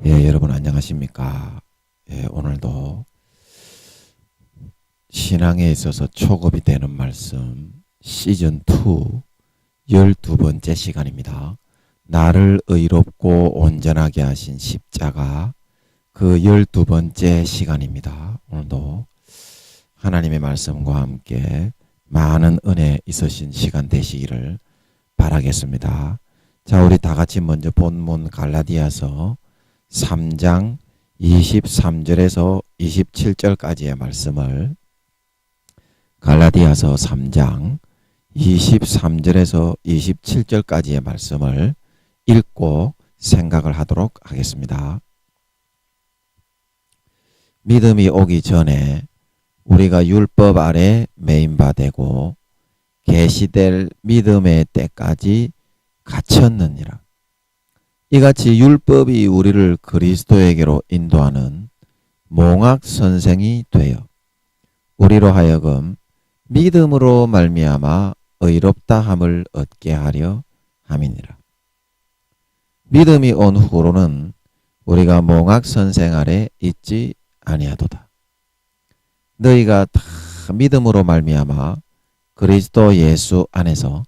여러분 안녕하십니까? 오늘도 신앙에 있어서 초급이 되는 말씀 시즌2 12번째 시간입니다. 나를 의롭고 온전하게 하신 십자가 그 12번째 시간입니다. 오늘도 하나님의 말씀과 함께 많은 은혜 있으신 시간 되시기를 바라겠습니다. 자, 우리 다 같이 먼저 본문 갈라디아서 3장 23절에서 27절까지의 말씀을 갈라디아서 3장 23절에서 27절까지의 말씀을 읽고 생각을 하도록 하겠습니다. 믿음이 오기 전에 우리가 율법 아래 매인바 되고 계시될 믿음의 때까지 갇혔느니라. 이같이 율법이 우리를 그리스도에게로 인도하는 몽학 선생이 되어 우리로 하여금 믿음으로 말미암아 의롭다 함을 얻게 하려 함이니라. 믿음이 온 후로는 우리가 몽학 선생 아래 있지 아니하도다. 너희가 다 믿음으로 말미암아 그리스도 예수 안에서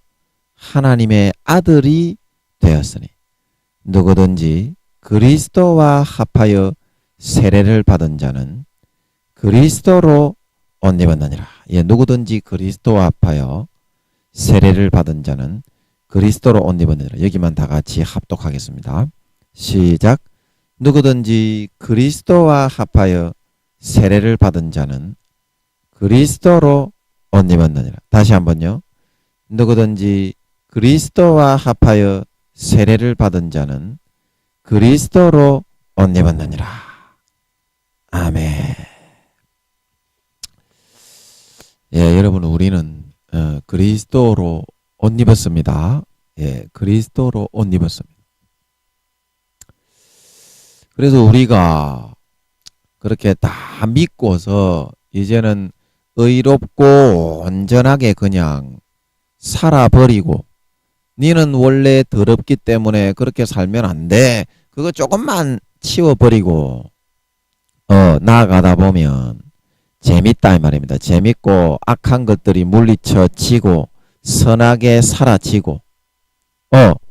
하나님의 아들이 되었으니 누구든지 그리스도와 합하여 세례를 받은 자는 그리스도로 옷 입었느니라. 누구든지 그리스도와 합하여 세례를 받은 자는 그리스도로 옷 입었느니라. 여기만 다 같이 합독하겠습니다. 시작. 누구든지 그리스도와 합하여 세례를 받은 자는 그리스도로 옷 입었느니라. 다시 한번요. 누구든지 그리스도와 합하여 세례를 받은 자는 그리스도로 옷 입었느니라. 아멘. 여러분 우리는 그리스도로 옷 입었습니다. 그리스도로 옷 입었습니다. 그래서 우리가 그렇게 다 믿고서 이제는 의롭고 온전하게 그냥 살아버리고 니는 원래 더럽기 때문에 그렇게 살면 안 돼. 그거 조금만 치워버리고 나아가다 보면 재밌다 이 말입니다. 재밌고 악한 것들이 물리쳐지고 선하게 사라지고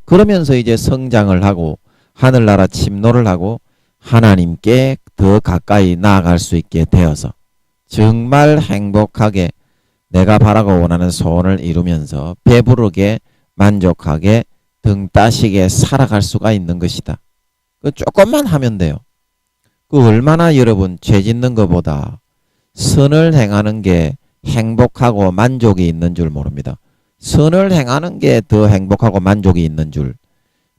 그러면서 이제 성장을 하고 하늘나라 침노를 하고 하나님께 더 가까이 나아갈 수 있게 되어서 정말 행복하게 내가 바라고 원하는 소원을 이루면서 배부르게 만족하게 등 따시게 살아갈 수가 있는 것이다. 그 조금만 하면 돼요. 그 얼마나 여러분 죄 짓는 것보다 선을 행하는 게 행복하고 만족이 있는 줄 모릅니다. 선을 행하는 게 더 행복하고 만족이 있는 줄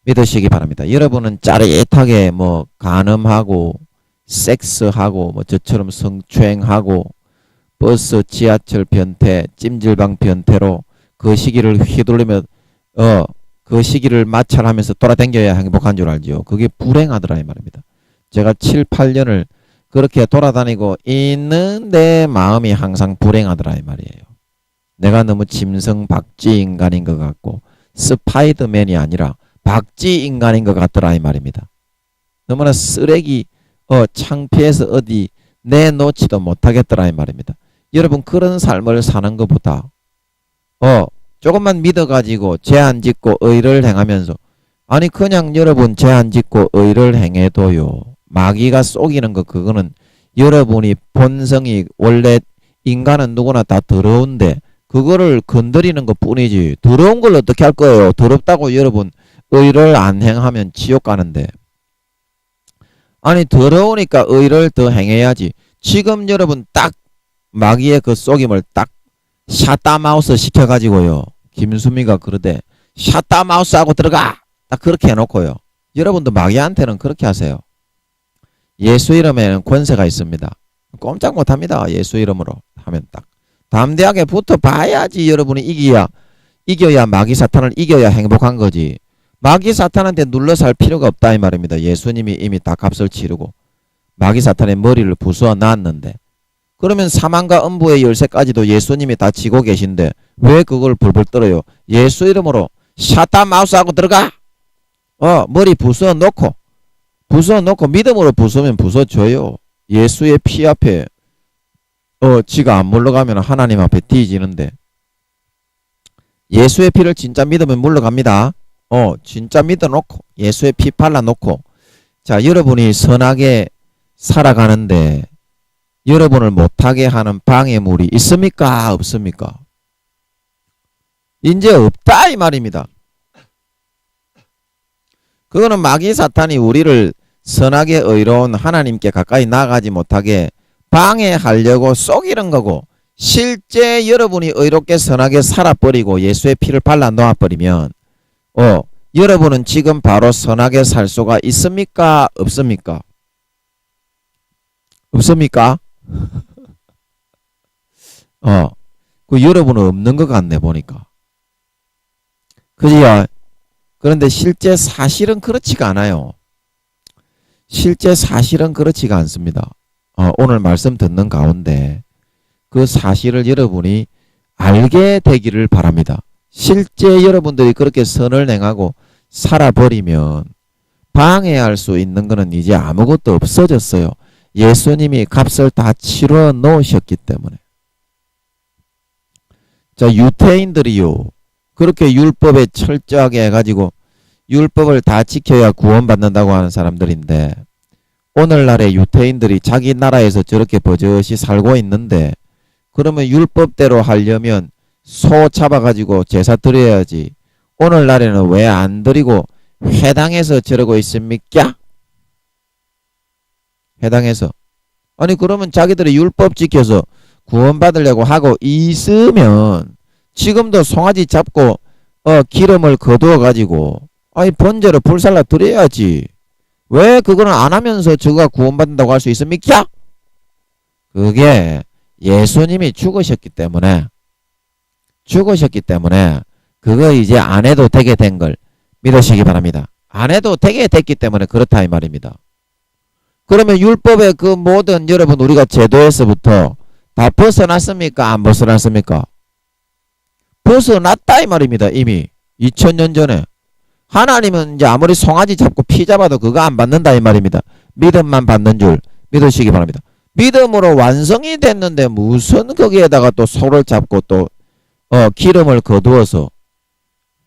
믿으시기 바랍니다. 여러분은 짜릿하게 간음하고 섹스하고 저처럼 성추행하고 버스 지하철 변태 찜질방 변태로 그 시기를 휘둘리며 그 시기를 마찰하면서 돌아다녀야 행복한 줄 알죠. 그게 불행하더라 이 말입니다. 제가 7, 8년을 그렇게 돌아다니고 있는데 마음이 항상 불행하더라 이 말이에요. 내가 너무 짐승 박쥐 인간인 것 같고 스파이더맨이 아니라 박쥐 인간인 것 같더라 이 말입니다. 너무나 쓰레기 창피해서 어디 내놓지도 못하겠더라 이 말입니다. 여러분 그런 삶을 사는 것보다 조금만 믿어가지고 죄 안 짓고 의를 행하면서 아니 그냥 여러분 죄 안 짓고 의를 행해도요 마귀가 속이는 거 그거는 여러분이 본성이 원래 인간은 누구나 다 더러운데 그거를 건드리는 것 뿐이지 더러운 걸 어떻게 할 거예요. 더럽다고 여러분 의를 안 행하면 지옥 가는데 아니 더러우니까 의를 더 행해야지. 지금 여러분 딱 마귀의 그 속임을 딱 샷다마우스 시켜가지고요. 김수미가 그러대 샷다마우스 하고 들어가 딱 그렇게 해놓고요. 여러분도 마귀한테는 그렇게 하세요. 예수 이름에는 권세가 있습니다. 꼼짝 못합니다. 예수 이름으로 하면 딱 담대하게 붙어봐야지. 여러분이 이겨야 마귀 사탄을 이겨야 행복한 거지. 마귀 사탄한테 눌러살 필요가 없다 이 말입니다. 예수님이 이미 다 값을 치르고 마귀 사탄의 머리를 부수어 놨는데 그러면 사망과 음부의 열쇠까지도 예수님이 다 지고 계신데 왜 그걸 불불 떨어요? 예수 이름으로 샤타 마우스하고 들어가. 머리 부숴 놓고 부숴놓고 믿음으로 부수면 부숴줘요. 예수의 피 앞에 지가 안 물러가면 하나님 앞에 뒤지는데 예수의 피를 진짜 믿으면 물러갑니다. 진짜 믿어놓고 예수의 피 발라놓고 자 여러분이 선하게 살아가는데 여러분을 못하게 하는 방해물이 있습니까? 없습니까? 이제 없다 이 말입니다. 그거는 마귀 사탄이 우리를 선하게 의로운 하나님께 가까이 나가지 못하게 방해하려고 속이는 거고 실제 여러분이 의롭게 선하게 살아버리고 예수의 피를 발라 놓아버리면 여러분은 지금 바로 선하게 살 수가 있습니까? 없습니까? 없습니까? 그 여러분은 없는 것 같네 보니까. 그지요? 그런데 실제 사실은 그렇지가 않아요. 실제 사실은 그렇지가 않습니다. 오늘 말씀 듣는 가운데 그 사실을 여러분이 알게 되기를 바랍니다. 실제 여러분들이 그렇게 선을 행하고 살아버리면 방해할 수 있는 것은 이제 아무것도 없어졌어요. 예수님이 값을 다 치러 놓으셨기 때문에. 자, 유태인들이요. 그렇게 율법에 철저하게 해가지고 율법을 다 지켜야 구원받는다고 하는 사람들인데 오늘날의 유태인들이 자기 나라에서 저렇게 버젓이 살고 있는데 그러면 율법대로 하려면 소 잡아가지고 제사 드려야지. 오늘날에는 왜 안 드리고 회당에서 저러고 있습니까? 회당에서. 아니 그러면 자기들이 율법 지켜서 구원받으려고 하고 있으면 지금도 송아지 잡고 기름을 거두어 가지고 아니 번제로 불살라 드려야지. 왜 그거는 안 하면서 저가 구원받는다고 할 수 있습니까? 그게 예수님이 죽으셨기 때문에 그거 이제 안 해도 되게 된 걸 믿으시기 바랍니다. 안 해도 되게 됐기 때문에 그렇다 이 말입니다. 그러면 율법의 그 모든 여러분 우리가 제도에서부터 다 벗어났습니까? 안 벗어났습니까? 벗어났다 이 말입니다. 이미 2000년 전에. 하나님은 이제 아무리 송아지 잡고 피 잡아도 그거 안 받는다 이 말입니다. 믿음만 받는 줄 믿으시기 바랍니다. 믿음으로 완성이 됐는데 무슨 거기에다가 또 소를 잡고 또 기름을 거두어서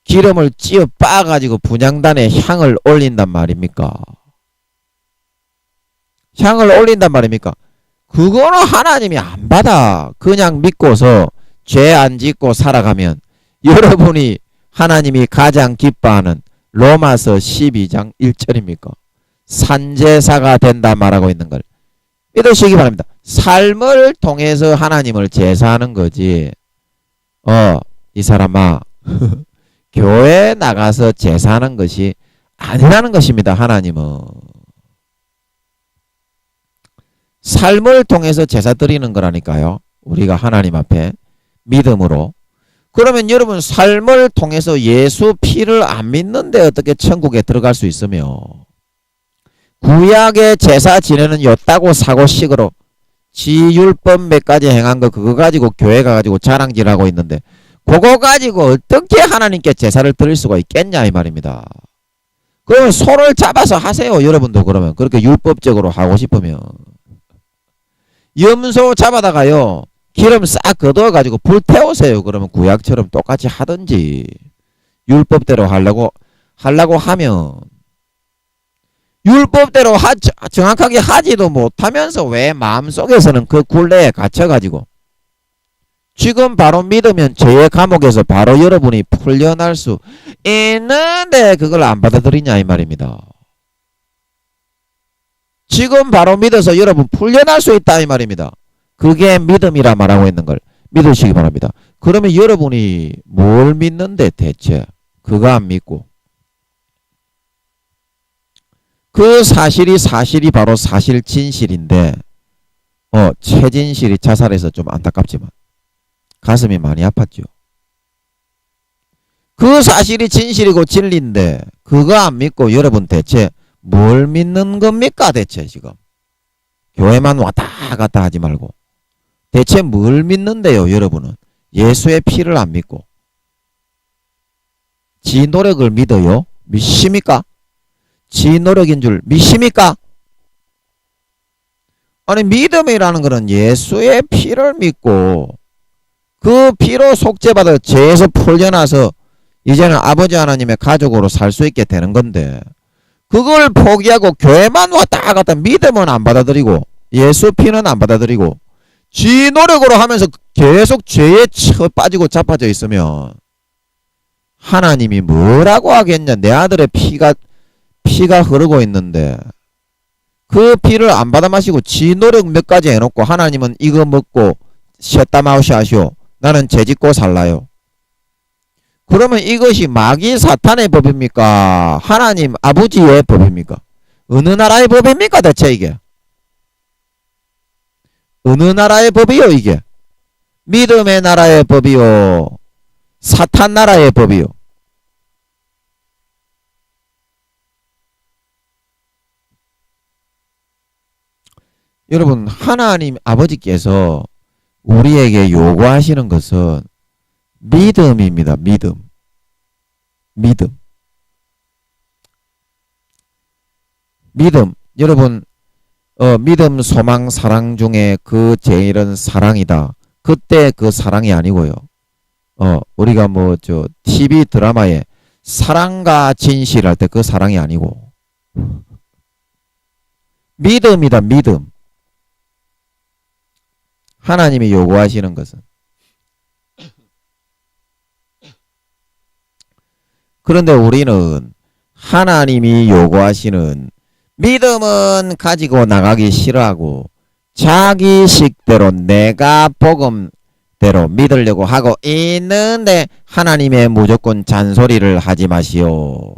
기름을 찌어 빻아가지고 분향단에 향을 올린단 말입니까? 향을 올린단 말입니까? 그거는 하나님이 안 받아. 그냥 믿고서 죄 안 짓고 살아가면 여러분이 하나님이 가장 기뻐하는 로마서 12장 1절입니까? 산제사가 된다 말하고 있는 걸 믿으시기 바랍니다. 삶을 통해서 하나님을 제사하는 거지. 이 사람아 교회 나가서 제사하는 것이 아니라는 것입니다. 하나님은 삶을 통해서 제사 드리는 거라니까요. 우리가 하나님 앞에 믿음으로. 그러면 여러분 삶을 통해서 예수 피를 안 믿는데 어떻게 천국에 들어갈 수 있으며 구약의 제사 지내는 요따고 사고식으로 지율법 몇 가지 행한 거 그거 가지고 교회 가가지고 자랑질하고 있는데 그거 가지고 어떻게 하나님께 제사를 드릴 수가 있겠냐 이 말입니다. 그러면 소를 잡아서 하세요. 여러분도 그러면 그렇게 율법적으로 하고 싶으면 염소 잡아다가요 기름 싹 걷어가지고 불 태우세요. 그러면 구약처럼 똑같이 하든지 율법대로 하려고 하면 율법대로 정확하게 하지도 못하면서 왜 마음속에서는 그 굴레에 갇혀가지고 지금 바로 믿으면 죄의 감옥에서 바로 여러분이 풀려날 수 있는데 그걸 안 받아들이냐 이 말입니다. 지금 바로 믿어서 여러분 풀려날 수 있다 이 말입니다. 그게 믿음이라 말하고 있는 걸 믿으시기 바랍니다. 그러면 여러분이 뭘 믿는데 대체 그거 안 믿고 그 사실이 바로 사실 진실인데 최진실이 자살해서 좀 안타깝지만 가슴이 많이 아팠죠. 그 사실이 진실이고 진리인데 그거 안 믿고 여러분 대체 뭘 믿는 겁니까 대체 지금 교회만 왔다 갔다 하지 말고 대체 뭘 믿는데요 여러분은 예수의 피를 안 믿고 지 노력을 믿어요? 믿습니까? 지 노력인 줄 믿습니까? 아니 믿음이라는 것은 예수의 피를 믿고 그 피로 속죄받아 죄에서 풀려나서 이제는 아버지 하나님의 가족으로 살 수 있게 되는 건데 그걸 포기하고 교회만 왔다 갔다 믿음은 안 받아들이고 예수 피는 안 받아들이고 지 노력으로 하면서 계속 죄에 빠지고 자빠져 있으면 하나님이 뭐라고 하겠냐. 내 아들의 피가 흐르고 있는데 그 피를 안 받아 마시고 지 노력 몇 가지 해놓고 하나님은 이거 먹고 쉬었다 마시오. 나는 죄짓고 살라요. 그러면 이것이 마귀 사탄의 법입니까? 하나님 아버지의 법입니까? 어느 나라의 법입니까? 대체 이게? 어느 나라의 법이요 이게? 믿음의 나라의 법이요? 사탄 나라의 법이요? 여러분 하나님 아버지께서 우리에게 요구하시는 것은 믿음입니다. 믿음. 여러분 믿음, 소망, 사랑 중에 그 제일은 사랑이다. 그때 그 사랑이 아니고요. 우리가 TV 드라마에 사랑과 진실 할 때 그 사랑이 아니고 믿음이다. 믿음. 하나님이 요구하시는 것은. 그런데 우리는 하나님이 요구하시는 믿음은 가지고 나가기 싫어하고 자기 식대로 내가 복음대로 믿으려고 하고 있는데 하나님의 무조건 잔소리를 하지 마시오.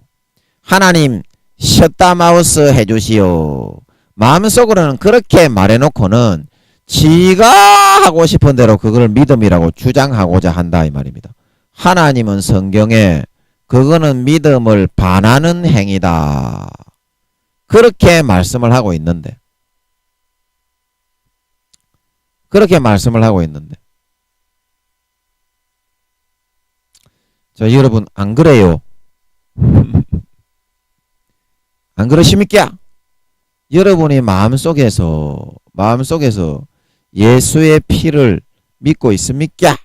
하나님 셧다 마우스 해주시오. 마음속으로는 그렇게 말해놓고는 지가 하고 싶은 대로 그걸 믿음이라고 주장하고자 한다 이 말입니다. 하나님은 성경에 그거는 믿음을 반하는 행위다. 그렇게 말씀을 하고 있는데. 자, 여러분 안 그래요? 안 그러십니까? 여러분이 마음속에서 예수의 피를 믿고 있습니까?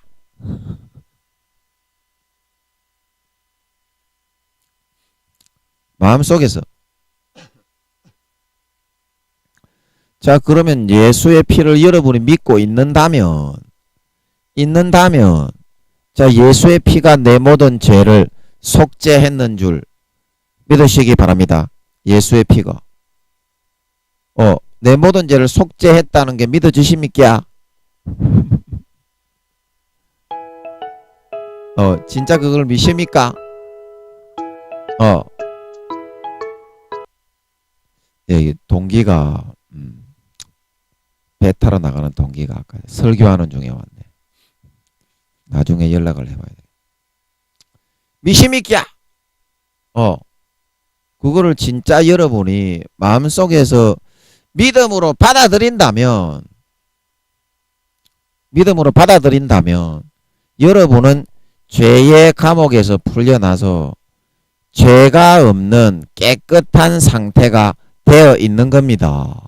마음속에서. 자, 그러면 예수의 피를 여러분이 믿고 있는다면 자, 예수의 피가 내 모든 죄를 속죄했는 줄 믿으시기 바랍니다. 예수의 피가 내 모든 죄를 속죄했다는 게 믿어지십니까? 진짜 그걸 믿습니까? 예, 동기가 배 타러 나가는 동기가 아까 설교하는 중에 왔네. 나중에 연락을 해봐야 돼. 믿습니까? 그거를 진짜 여러분이 마음속에서 믿음으로 받아들인다면 여러분은 죄의 감옥에서 풀려나서 죄가 없는 깨끗한 상태가 되어 있는 겁니다.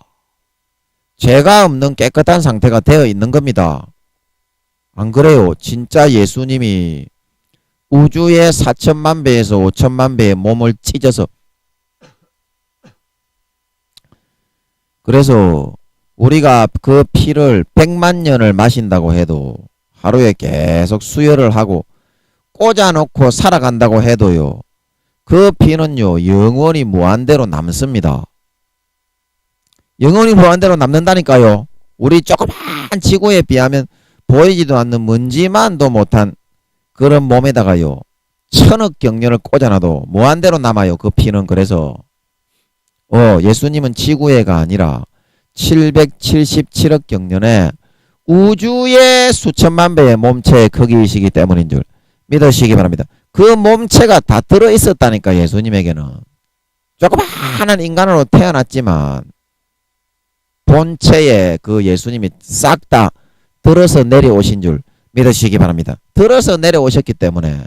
죄가 없는 깨끗한 상태가 되어 있는 겁니다. 안 그래요? 진짜 예수님이 우주의 4천만 배에서 5천만 배의 몸을 찢어서 그래서 우리가 그 피를 100만 년을 마신다고 해도 하루에 계속 수혈을 하고 꽂아놓고 살아간다고 해도요. 그 피는요. 영원히 무한대로 남습니다. 영원히 무한대로 남는다니까요. 우리 조그만 지구에 비하면 보이지도 않는 먼지만도 못한 그런 몸에다가요. 1000억 경년을 꽂아놔도 무한대로 남아요. 그 피는. 그래서 예수님은 지구에가 아니라 777억 경년에 우주의 수천만 배의 몸체의 크기이시기 때문인 줄 믿으시기 바랍니다. 그 몸체가 다 들어있었다니까. 예수님에게는 조그마한 인간으로 태어났지만 본체에 그 예수님이 싹 다 들어서 내려오신 줄 믿으시기 바랍니다. 들어서 내려오셨기 때문에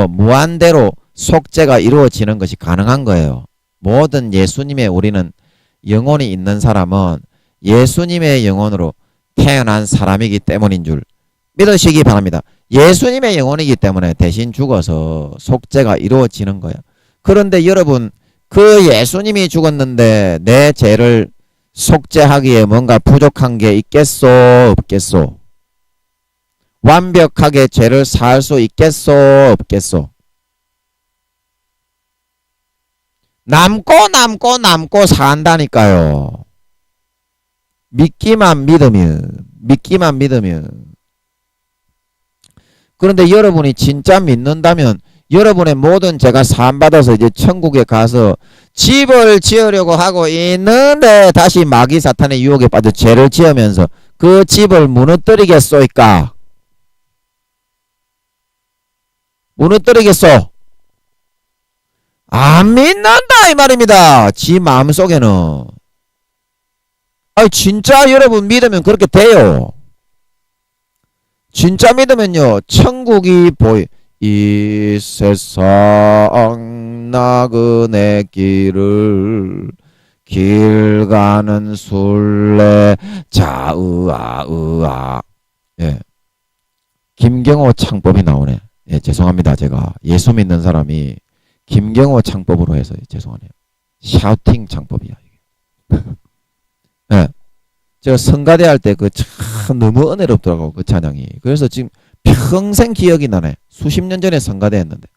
무한대로 속죄가 이루어지는 것이 가능한 거예요. 모든 예수님의 우리는 영혼이 있는 사람은 예수님의 영혼으로 태어난 사람이기 때문인 줄 믿으시기 바랍니다. 예수님의 영혼이기 때문에 대신 죽어서 속죄가 이루어지는 거야. 그런데 여러분, 그 예수님이 죽었는데 내 죄를 속죄하기에 뭔가 부족한 게 있겠소 없겠소? 완벽하게 죄를 살 수 있겠소 없겠소? 남고 산다니까요. 믿기만 믿으면. 그런데 여러분이 진짜 믿는다면 여러분의 모든 죄가 사함받아서 이제 천국에 가서 집을 지으려고 하고 있는데 다시 마귀 사탄의 유혹에 빠져 죄를 지으면서 그 집을 무너뜨리겠소이까? 무너뜨리겠소? 안 믿는다 이 말입니다. 지 마음속에는. 진짜 여러분 믿으면 그렇게 돼요. 진짜 믿으면요, 천국이 이 세상 나그네 길을 길 가는 술래 자으아. 예. 김경호 창법이 나오네. 예, 죄송합니다. 제가 예수 믿는 사람이 김경호 창법으로 해서 죄송하네요. 샤우팅 창법이야 이게. 예. 제가 성가대 할 때 그 참 너무 은혜롭더라고 그 찬양이. 그래서 지금 평생 기억이 나네. 수십 년 전에 성가대 했는데.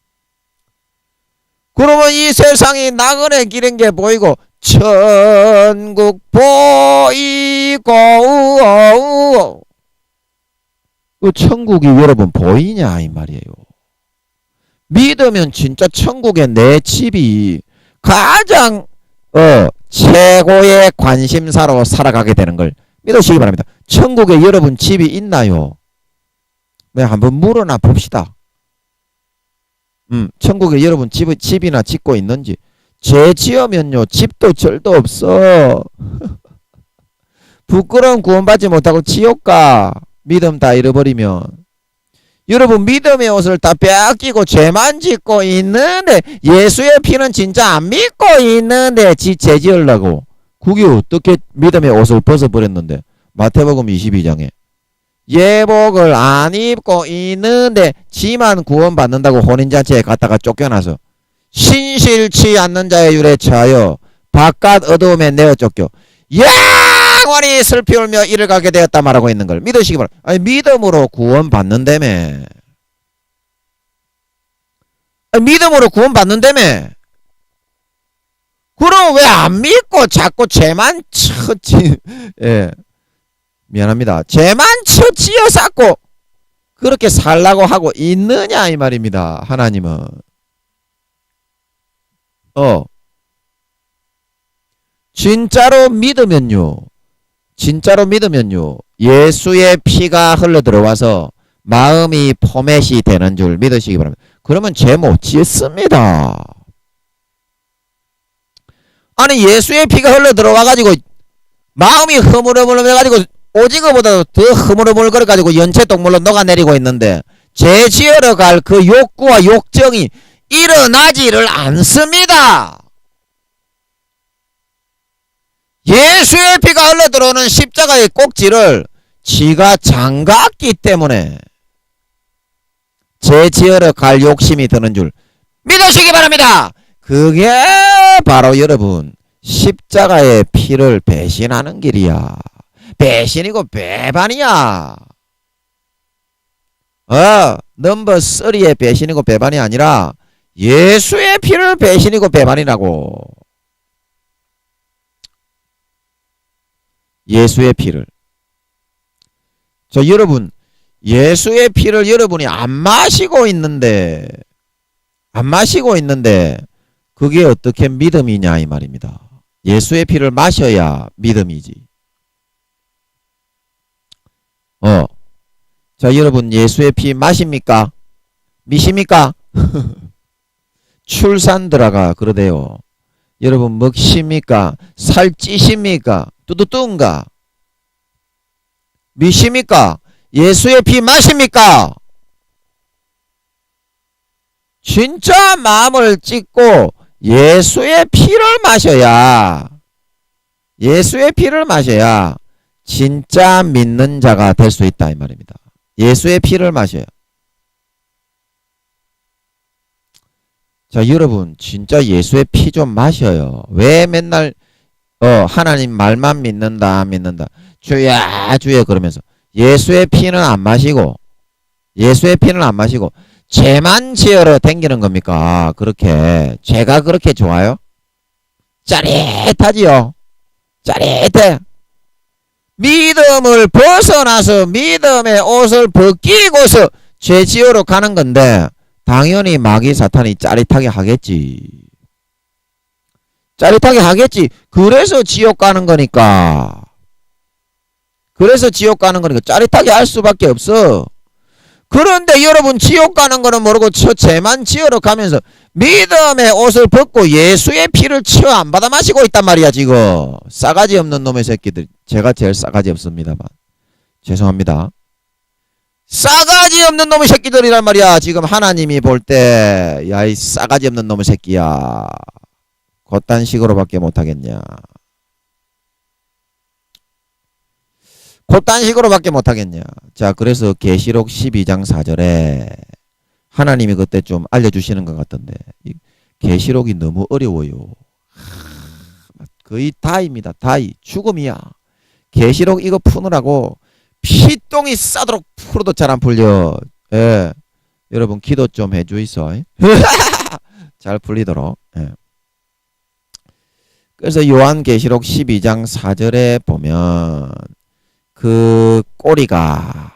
그러면 이 세상이 나그네 길인 게 보이고 천국 보이고 그 천국이 여러분 보이냐 이 말이에요. 믿으면 진짜 천국에 내 집이 가장 최고의 관심사로 살아가게 되는 걸 믿으시기 바랍니다. 천국에 여러분 집이 있나요? 네, 한번 물어나 봅시다. 천국에 여러분 집이나 짓고 있는지. 죄 지으면요 집도 절도 없어. 부끄러움 구원받지 못하고 지옥 가. 믿음 다 잃어버리면. 여러분 믿음의 옷을 다 빼앗기고 죄만 짓고 있는데 예수의 피는 진짜 안 믿고 있는데 죄 지으려고. 그게 어떻게 믿음의 옷을 벗어버렸는데. 마태복음 22장에 예복을 안 입고 있는데 지만 구원받는다고 혼인잔치에 갔다가 쫓겨나서 신실치 않는 자의 율에 처하여 바깥 어두움에 내어 쫓겨 영원히 슬피 울며 이를 가게 되었다 말하고 있는 걸 믿으시기 바랍니다. 아니 믿음으로 구원받는다며. 믿음으로 구원받는다며. 그럼 왜 안 믿고 자꾸 죄만 예. 미안합니다. 죄만 지어 쌓고 그렇게 살라고 하고 있느냐 이 말입니다. 하나님은. 진짜로 믿으면요. 예수의 피가 흘러 들어와서 마음이 포맷이 되는 줄 믿으시기 바랍니다. 그러면 죄 못 지었습니다. 아니 예수의 피가 흘러 들어와가지고 마음이 흐물흐물해가지고 오징어보다 더 흐물흐물거려가지고 연체동물로 녹아내리고 있는데 죄 지으러 갈 그 욕구와 욕정이 일어나지를 않습니다. 예수의 피가 흘러들어오는 십자가의 꼭지를 지가 장갔기 때문에 죄 지으러 갈 욕심이 드는 줄 믿으시기 바랍니다. 그게 바로 여러분 십자가의 피를 배신하는 길이야. 배신이고 배반이야. 넘버 3의 배신이고 배반이 아니라 예수의 피를 배신이고 배반이라고. 예수의 피를. 여러분 예수의 피를 여러분이 안 마시고 있는데 그게 어떻게 믿음이냐 이 말입니다. 예수의 피를 마셔야 믿음이지. 자 여러분 예수의 피 마십니까? 미십니까? 출산들아가 그러대요. 여러분 먹십니까? 살찌십니까? 뚜뚜뚜인가? 미십니까? 예수의 피 마십니까? 진짜 마음을 찢고 예수의 피를 마셔야 예수의 피를 마셔야 진짜 믿는 자가 될 수 있다 이 말입니다. 예수의 피를 마셔야. 자, 여러분 진짜 예수의 피 좀 마셔요. 왜 맨날 하나님 말만 믿는다 주야 주야 그러면서 예수의 피는 안 마시고 죄만 지으러 댕기는 겁니까? 그렇게 죄가 그렇게 좋아요? 짜릿하지요. 짜릿해. 믿음을 벗어나서 믿음의 옷을 벗기고서 죄 지으러 가는 건데 당연히 마귀 사탄이 짜릿하게 하겠지. 짜릿하게 하겠지. 그래서 지옥 가는 거니까. 짜릿하게 할 수밖에 없어. 그런데 여러분 지옥 가는 거는 모르고 죄만 지으러 가면서 믿음의 옷을 벗고 예수의 피를 안 받아 마시고 있단 말이야 지금. 싸가지 없는 놈의 새끼들. 제가 제일 싸가지 없습니다만 죄송합니다. 싸가지 없는 놈의 새끼들이란 말이야. 지금 하나님이 볼 때 야 이 싸가지 없는 놈의 새끼야. 그딴 식으로밖에 못하겠냐. 그딴 식으로밖에 못하겠냐. 자, 그래서 계시록 12장 4절에 하나님이 그때 좀 알려주시는 것 같던데 계시록이 너무 어려워요. 거의 다입니다. 다이. 죽음이야. 계시록 이거 푸느라고 피똥이 싸도록 풀어도 잘 안 풀려. 예. 여러분 기도 좀 해주이소. 잘 풀리도록. 예. 그래서 요한계시록 12장 4절에 보면 그 꼬리가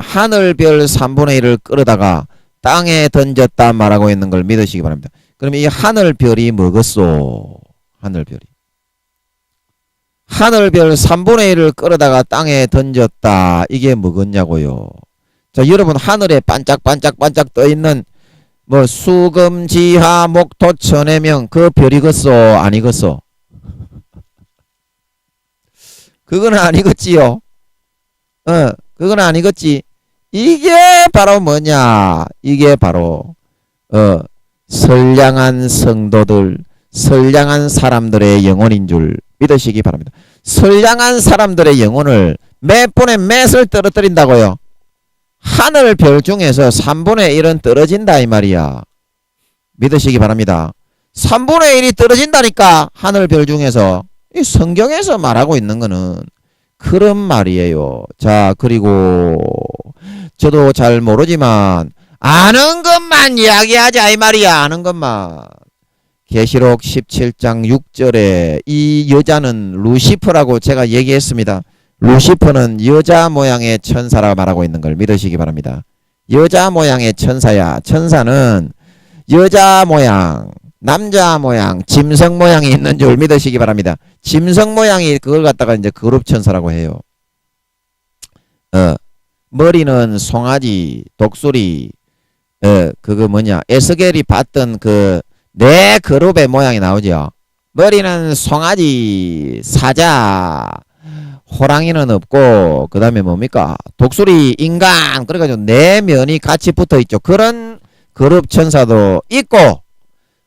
하늘별 3분의 1을 끌어다가 땅에 던졌다 말하고 있는 걸 믿으시기 바랍니다. 그럼 이 하늘별이 뭐겠소? 하늘별 3분의 1을 끌어다가 땅에 던졌다. 이게 뭐겠냐고요. 자, 여러분 하늘에 반짝반짝 떠있는 뭐 수금지하 목토 천해명 그 별이겠소? 아니겠소? 그건 아니겠지요. 그건 아니겠지. 이게 바로 뭐냐? 이게 바로 선량한 성도들, 선량한 사람들의 영혼인 줄 믿으시기 바랍니다. 선량한 사람들의 영혼을 몇 분의 몇을 떨어뜨린다고요? 하늘 별 중에서 3분의 1은 떨어진다 이 말이야. 믿으시기 바랍니다. 3분의 1이 떨어진다니까. 하늘 별 중에서. 이 성경에서 말하고 있는 거는 그런 말이에요. 자, 그리고 저도 잘 모르지만 아는 것만 이야기하자 이 말이야. 아는 것만. 계시록 17장 6절에 이 여자는 루시퍼라고 제가 얘기했습니다. 루시퍼는 여자 모양의 천사라고 말하고 있는 걸 믿으시기 바랍니다. 여자 모양의 천사야. 천사는 여자 모양, 남자 모양, 짐승 모양이 있는 줄 믿으시기 바랍니다. 짐승 모양이 그걸 갖다가 이제 그룹 천사라고 해요. 머리는 송아지, 독수리, 그거 뭐냐, 에스겔이 봤던 그 네 그룹의 모양이 나오죠. 머리는 송아지, 사자, 호랑이는 없고, 그 다음에 뭡니까? 독수리, 인간, 그래가지고 네 면이 같이 붙어 있죠. 그런 그룹 천사도 있고,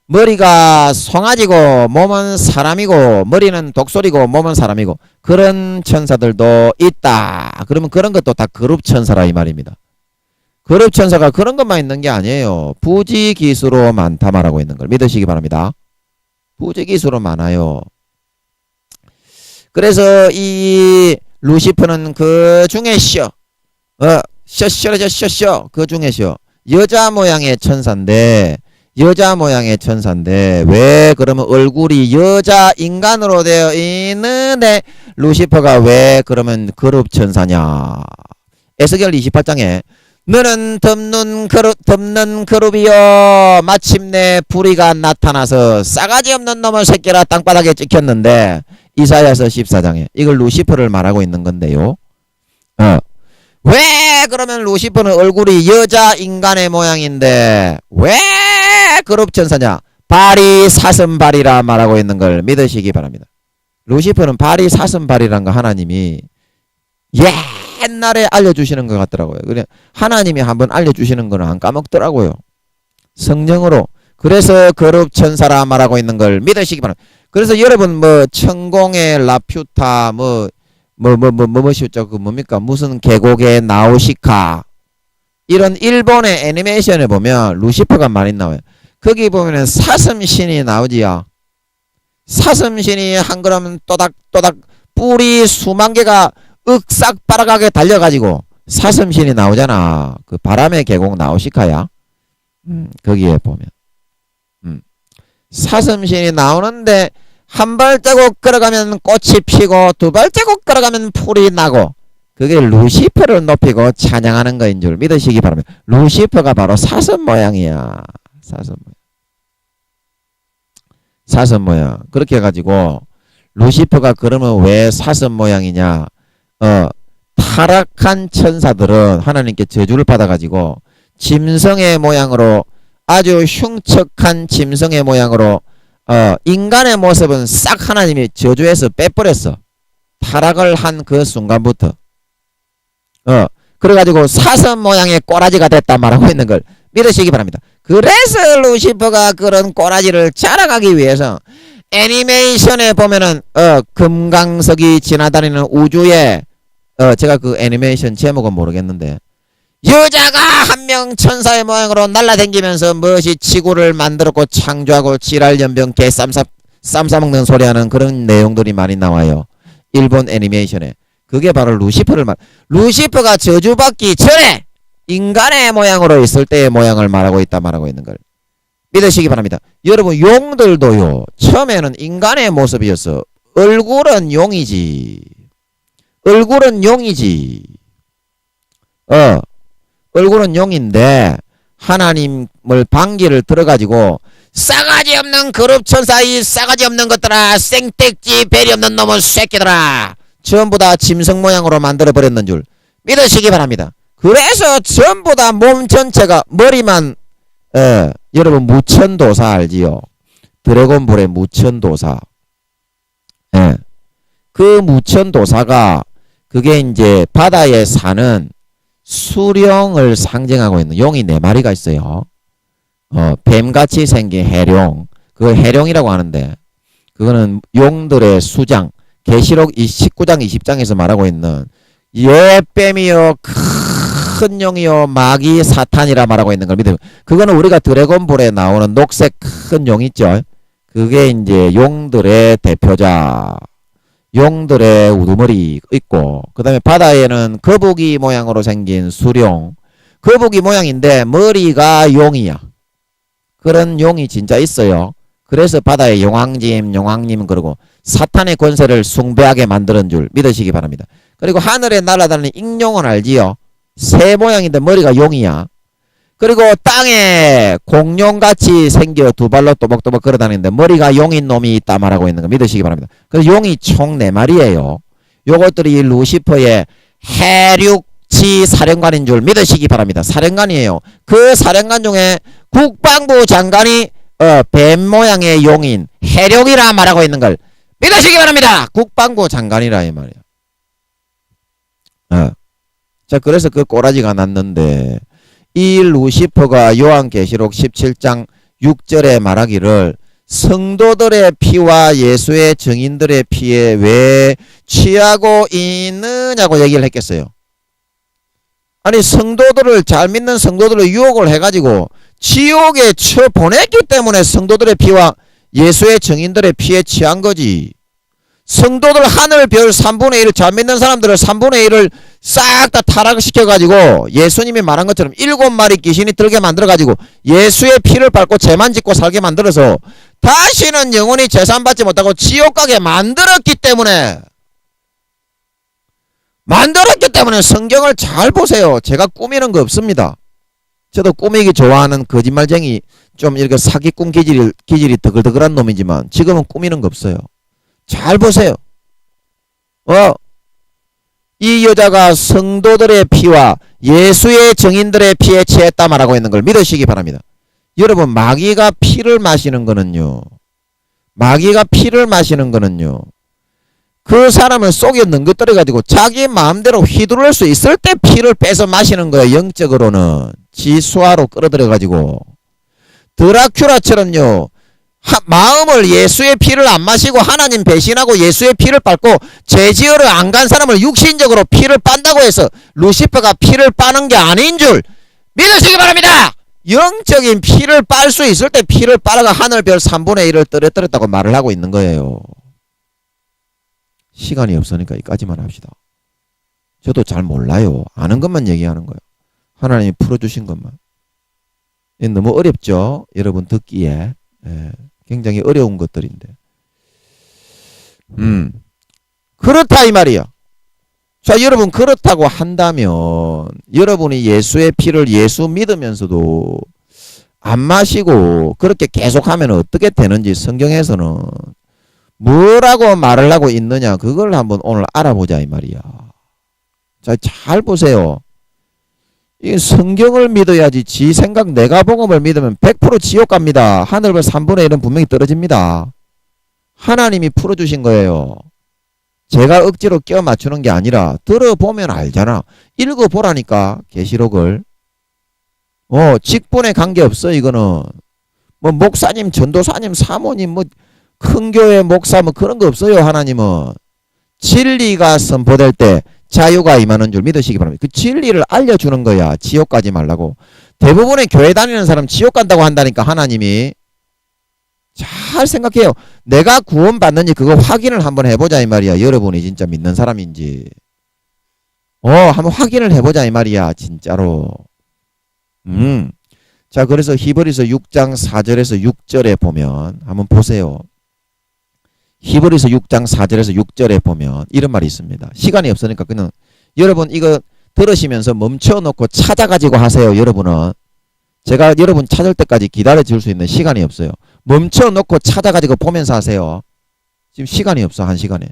머리가 송아지고 몸은 사람이고 머리는 독수리고 몸은 사람이고 그런 천사들도 있다. 그러면 그런 것도 다 그룹 천사라 이 말입니다. 그룹 천사가 그런 것만 있는 게 아니에요. 부지기수로 많다 말하고 있는 걸 믿으시기 바랍니다. 부지기수로 많아요. 그래서 이 루시퍼는 그 중에 그 중에 여자 모양의 천사인데 왜 그러면 얼굴이 여자 인간으로 되어 있는데 루시퍼가 왜 그러면 그룹 천사냐. 에스겔 28장에 너는 덮는 그룹이여 마침내 불의가 나타나서 싸가지 없는 놈을 새끼라 땅바닥에 찍혔는데 이사야서 14장에 이걸 루시퍼를 말하고 있는 건데요. 왜 그러면 루시퍼는 얼굴이 여자 인간의 모양인데 왜 그룹 천사냐? 발이 사슴발이라 말하고 있는 걸 믿으시기 바랍니다. 루시퍼는 발이 사슴발이란 거 하나님이 옛날에 알려주시는 것 같더라고요. 그래 하나님이 한번 알려주시는 거는 안 까먹더라고요. 성령으로 그래서 거룩 천사라 말하고 있는 걸 믿으시기 바랍니다. 그래서 여러분 뭐 천공의 라퓨타 뭐시죠? 그 뭡니까? 무슨 계곡의 나우시카 이런 일본의 애니메이션에 보면 루시퍼가 많이 나와요. 거기 보면은 사슴신이 나오지요. 사슴신이 한 걸음 또닥또닥 뿔이 수만 개가 윽싹바락하게 달려가지고 사슴신이 나오잖아. 그 바람의 계곡 나우시카야. 거기에 보면 사슴신이 나오는데 한 발자국 걸어가면 꽃이 피고 두 발자국 걸어가면 풀이 나고 그게 루시퍼를 높이고 찬양하는 거인 줄 믿으시기 바랍니다. 루시퍼가 바로 사슴 모양이야. 사슴 모양. 그렇게 해가지고 루시퍼가 그러면 왜 사슴 모양이냐? 타락한 천사들은 하나님께 저주를 받아가지고 짐승의 모양으로 아주 흉측한 짐승의 모양으로 인간의 모습은 싹 하나님이 저주해서 빼버렸어. 타락을 한 그 순간부터. 그래가지고 사슴 모양의 꼬라지가 됐다 말하고 있는 걸 믿으시기 바랍니다. 그래서 루시퍼가 그런 꼬라지를 자랑하기 위해서 애니메이션에 보면은 금강석이 지나다니는 우주에 제가 그 애니메이션 제목은 모르겠는데 여자가 한 명 천사의 모양으로 날라다니면서 무엇이 지구를 만들었고 창조하고 지랄연병 개 쌈 싸먹는 소리하는 그런 내용들이 많이 나와요. 일본 애니메이션에. 그게 바로 루시퍼가 저주받기 전에 인간의 모양으로 있을 때의 모양을 말하고 있다 말하고 있는 걸 믿으시기 바랍니다. 여러분 용들도요. 처음에는 인간의 모습이었어. 얼굴은 용이지. 얼굴은 용인데 하나님을 반기를 들어가지고 싸가지 없는 거룩천사 이 싸가지 없는 것들아 생떼지 배리 없는 놈의 새끼들아 전부 다 짐승 모양으로 만들어버렸는 줄 믿으시기 바랍니다. 그래서 전부 다 몸 전체가 머리만 여러분 무천도사 알지요? 드래곤볼의 무천도사. 그 무천도사가 그게 이제 바다에 사는 수령을 상징하고 있는 용이 4마리가 있어요. 뱀같이 생긴 해룡. 그걸 해룡이라고 하는데 그거는 용들의 수장. 계시록 19장 20장에서 말하고 있는 요 뱀이요 큰 용이요 마귀 사탄이라 말하고 있는 걸 믿어요. 그거는 우리가 드래곤볼에 나오는 녹색 큰 용 있죠. 그게 이제 용들의 대표자. 용들의 우두머리 있고 그 다음에 바다에는 거북이 모양으로 생긴 수룡. 거북이 모양인데 머리가 용이야. 그런 용이 진짜 있어요. 그래서 바다에 용왕님 그러고 사탄의 권세를 숭배하게 만드는 줄 믿으시기 바랍니다. 그리고 하늘에 날아다니는 익룡은 알지요? 새 모양인데 머리가 용이야. 그리고 땅에 공룡같이 생겨 두 발로 또박또박 걸어다니는데 머리가 용인 놈이 있다 말하고 있는 거 믿으시기 바랍니다. 그래서 용이 총 4마리예요. 요것들이 루시퍼의 해륙지 사령관인 줄 믿으시기 바랍니다. 사령관이에요. 그 사령관 중에 국방부 장관이 뱀 모양의 용인 해룡이라 말하고 있는 걸 믿으시기 바랍니다. 국방부 장관이라 이 말이야. 자 그래서 그 꼬라지가 났는데 이 루시퍼가 요한계시록 17장 6절에 말하기를 성도들의 피와 예수의 증인들의 피에 왜 취하고 있느냐고 얘기를 했겠어요. 아니 성도들을 잘 믿는 성도들을 유혹을 해가지고 지옥에 쳐보냈기 때문에 성도들의 피와 예수의 증인들의 피에 취한 거지. 성도들 하늘별 3분의 1을 잘 믿는 사람들을 3분의 1을 싹 다 타락시켜가지고 예수님이 말한 것처럼 7마리 귀신이 들게 만들어가지고 예수의 피를 밟고 죄만 짓고 살게 만들어서 다시는 영원히 재산받지 못하고 지옥 가게 만들었기 때문에 성경을 잘 보세요. 제가 꾸미는 거 없습니다. 저도 꾸미기 좋아하는 거짓말쟁이 좀 이렇게 사기꾼 기질이 더글더글한 놈이지만 지금은 꾸미는 거 없어요. 잘 보세요. 이 여자가 성도들의 피와 예수의 증인들의 피에 취했다 말하고 있는 걸 믿으시기 바랍니다. 여러분 마귀가 피를 마시는 거는요. 그 사람을 속여 넘겨뜨려 가지고 자기 마음대로 휘두를 수 있을 때 피를 빼서 마시는 거예요. 영적으로는 지수화로 끌어들여 가지고 드라큘라처럼요. 마음을 예수의 피를 안 마시고 하나님 배신하고 예수의 피를 빨고 죄지으러 안 간 사람을 육신적으로 피를 빤다고 해서 루시퍼가 피를 빠는 게 아닌 줄 믿으시기 바랍니다. 영적인 피를 빨 수 있을 때 피를 빨아가 하늘별 3분의 1을 떨어뜨렸다고 말을 하고 있는 거예요. 시간이 없으니까 이까지만 합시다. 저도 잘 몰라요. 아는 것만 얘기하는 거예요. 하나님이 풀어주신 것만. 너무 어렵죠? 여러분 듣기에. 굉장히 어려운 것들인데. 그렇다 이 말이야. 자, 여러분 그렇다고 한다면 여러분이 예수의 피를 예수 믿으면서도 안 마시고 그렇게 계속하면 어떻게 되는지 성경에서는 뭐라고 말을 하고 있느냐 그걸 한번 오늘 알아보자 이 말이야. 자, 잘 보세요. 이 성경을 믿어야지 지 생각 내가 복음을 믿으면 100% 지옥 갑니다. 하늘별 3분의 1은 분명히 떨어집니다. 하나님이 풀어주신 거예요. 제가 억지로 껴 맞추는 게 아니라 들어보면 알잖아. 읽어보라니까 계시록을. 직분에 관계없어 이거는. 뭐 목사님, 전도사님, 사모님, 뭐 큰 교회 목사 뭐 그런 거 없어요. 하나님은. 진리가 선포될 때 자유가 임하는 줄 믿으시기 바랍니다. 그 진리를 알려주는 거야. 지옥 가지 말라고. 대부분의 교회 다니는 사람 지옥 간다고 한다니까 하나님이. 잘 생각해요. 내가 구원받는지 그거 확인을 한번 해보자 이 말이야. 여러분이 진짜 믿는 사람인지. 한번 확인을 해보자 이 말이야. 진짜로. 자, 그래서 히브리서 6장 4절에서 6절에 보면 한번 보세요. 히브리서 6장 4절에서 6절에 보면 이런 말이 있습니다. 시간이 없으니까 그냥 여러분 이거 들으시면서 멈춰놓고 찾아가지고 하세요. 여러분은. 제가 여러분 찾을 때까지 기다려줄 수 있는 시간이 없어요. 멈춰놓고 찾아가지고 보면서 하세요. 지금 시간이 없어. 한 시간에.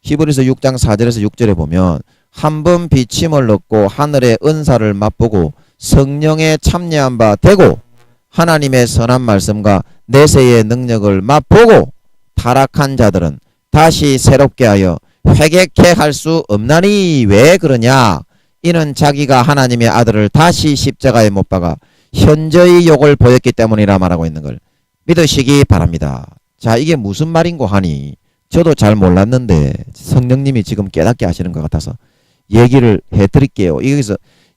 히브리서 6장 4절에서 6절에 보면 한 번 비침을 얻고 하늘의 은사를 맛보고 성령에 참여한 바 되고 하나님의 선한 말씀과 내세의 능력을 맛보고 타락한 자들은 다시 새롭게 하여 회개케 할 수 없나니 왜 그러냐? 이는 자기가 하나님의 아들을 다시 십자가에 못 박아 현저히 욕을 보였기 때문이라 말하고 있는 걸 믿으시기 바랍니다. 자, 이게 무슨 말인고 하니 저도 잘 몰랐는데 성령님이 지금 깨닫게 하시는 것 같아서 얘기를 해드릴게요.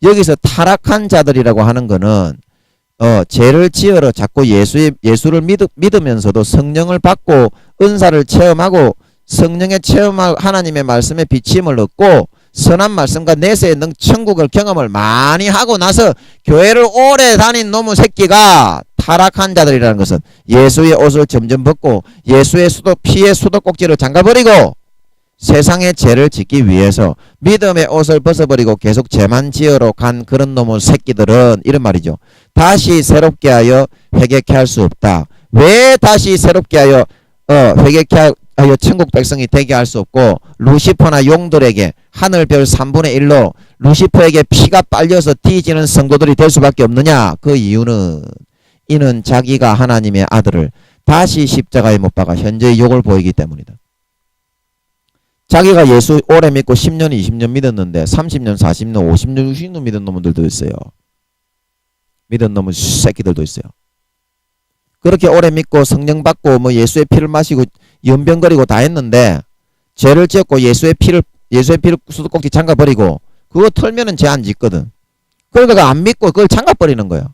여기서 타락한 자들이라고 하는 거는 죄를 지으러 자꾸 예수를 믿으면서도 성령을 받고 은사를 체험하고 성령의 체험하고 하나님의 말씀에 비침을 얻고 선한 말씀과 내세의 천국을 경험을 많이 하고 나서 교회를 오래 다닌 놈의 새끼가 타락한 자들이라는 것은 예수의 옷을 점점 벗고 예수의 피의 수도꼭지를 잠가버리고 세상의 죄를 짓기 위해서 믿음의 옷을 벗어버리고 계속 죄만 지으러 간 그런 놈의 새끼들은 이런 말이죠. 다시 새롭게 하여 회개케 할 수 없다. 왜 다시 새롭게 하여 회개케 하여 천국 백성이 되게 할 수 없고 루시퍼나 용들에게 하늘별 3분의 1로 루시퍼에게 피가 빨려서 뒤지는 성도들이 될 수밖에 없느냐? 그 이유는 이는 자기가 하나님의 아들을 다시 십자가에 못 박아 현재의 욕을 보이기 때문이다. 자기가 예수 오래 믿고 10년, 20년 믿었는데 30년, 40년, 50년, 60년 믿은 놈들도 있어요. 믿은 놈은 새끼들도 있어요. 그렇게 오래 믿고 성령 받고 뭐 예수의 피를 마시고 연병거리고 다 했는데 죄를 지었고 예수의 피를 수도꼭지 잠가버리고 그거 털면은 죄 안 짓거든. 그러다가 안 믿고 그걸 잠가버리는 거야.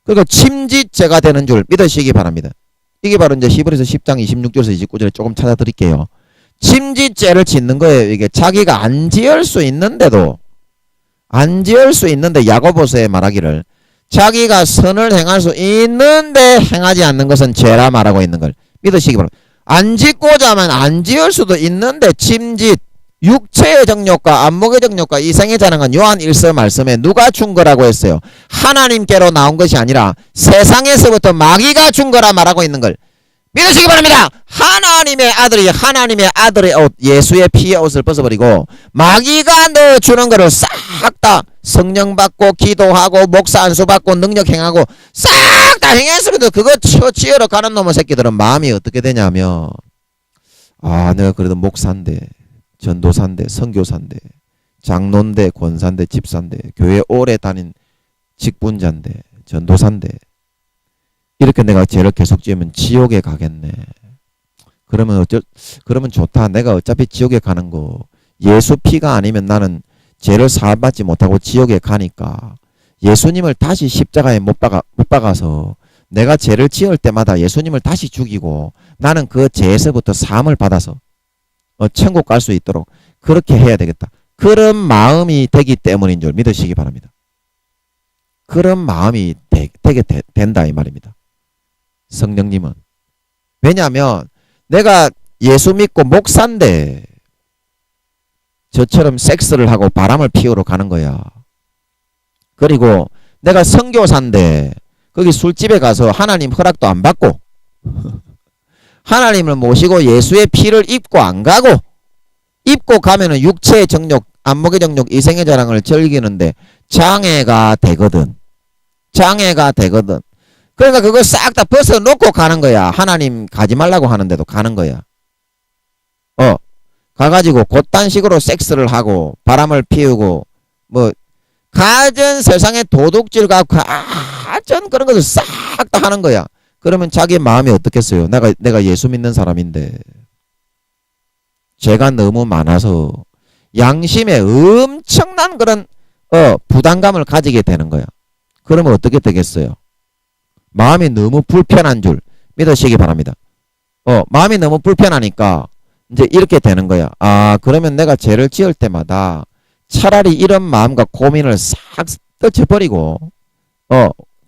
그러니까 침짓죄가 되는 줄 믿으시기 바랍니다. 이게 바로 이제 히브리서 10장 26절에서 29절에 조금 찾아드릴게요. 침짓죄를 짓는 거예요. 이게 자기가 안 지을 수 있는데도 야고보서에 말하기를 자기가 선을 행할 수 있는데 행하지 않는 것은 죄라 말하고 있는 걸 믿으시기 바랍니다. 안 짓고자 하면 안 지을 수도 있는데 침짓, 육체의 정욕과 안목의 정욕과 이생의 자랑은 요한 1서 말씀에 누가 준 거라고 했어요? 하나님께로 나온 것이 아니라 세상에서부터 마귀가 준 거라 말하고 있는 걸 믿으시기 바랍니다. 하나님의 아들의 옷, 예수의 피의 옷을 벗어버리고 마귀가 넣어주는 거를 싹 다 성령 받고 기도하고 목사 안수 받고 능력 행하고 싹 다 행했음에도 그거 지으러 가는 놈의 새끼들은 마음이 어떻게 되냐면 내가 그래도 목사인데 전도사인데 선교사인데 장로인데 권사인데 집사인데 교회 오래 다닌 직분자인데 전도사인데 이렇게 내가 죄를 계속 지으면 지옥에 가겠네. 그러면 좋다. 내가 어차피 지옥에 가는 거 예수 피가 아니면 나는 죄를 사함받지 못하고 지옥에 가니까 예수님을 다시 십자가에 못 박아서 내가 죄를 지을 때마다 예수님을 다시 죽이고 나는 그 죄에서부터 사함을 받아서 천국 갈 수 있도록 그렇게 해야 되겠다. 그런 마음이 되기 때문인 줄 믿으시기 바랍니다. 그런 마음이 되게 된다 이 말입니다. 성령님은. 왜냐하면 내가 예수 믿고 목사인데 저처럼 섹스를 하고 바람을 피우러 가는 거야. 그리고 내가 선교사인데 거기 술집에 가서 하나님 허락도 안 받고 하나님을 모시고 예수의 피를 입고 안 가고 입고 가면은 육체의 정욕, 안목의 정욕, 이생의 자랑을 즐기는데 장애가 되거든. 장애가 되거든. 그러니까 그거 싹 다 벗어놓고 가는 거야. 하나님 가지 말라고 하는데도 가는 거야. 가가지고 곧단 식으로 섹스를 하고 바람을 피우고 뭐 가전 세상의 도둑질과 가전 그런 것을 싹 다 하는 거야. 그러면 자기 마음이 어떻겠어요? 내가 예수 믿는 사람인데 죄가 너무 많아서 양심에 엄청난 그런 부담감을 가지게 되는 거야. 그러면 어떻게 되겠어요? 마음이 너무 불편한 줄 믿으시기 바랍니다. 마음이 너무 불편하니까 이제 이렇게 되는 거야. 그러면 내가 죄를 지을 때마다 차라리 이런 마음과 고민을 싹 떨쳐버리고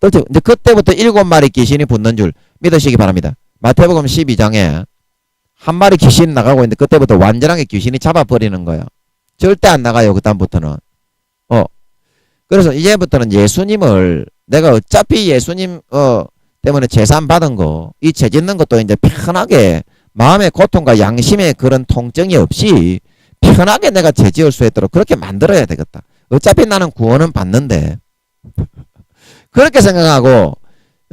이제 그때부터 7마리 귀신이 붙는 줄 믿으시기 바랍니다. 마태복음 12장에 한 마리 귀신 나가고 있는데 그때부터 완전하게 귀신이 잡아버리는 거야. 절대 안 나가요. 그 다음부터는. 그래서 이제부터는 예수님을 내가 어차피 예수님 때문에 재산 받은 거, 이 죄 짓는 것도 이제 편하게 마음의 고통과 양심의 그런 통증이 없이 편하게 내가 죄 지을 수 있도록 그렇게 만들어야 되겠다. 어차피 나는 구원은 받는데 그렇게 생각하고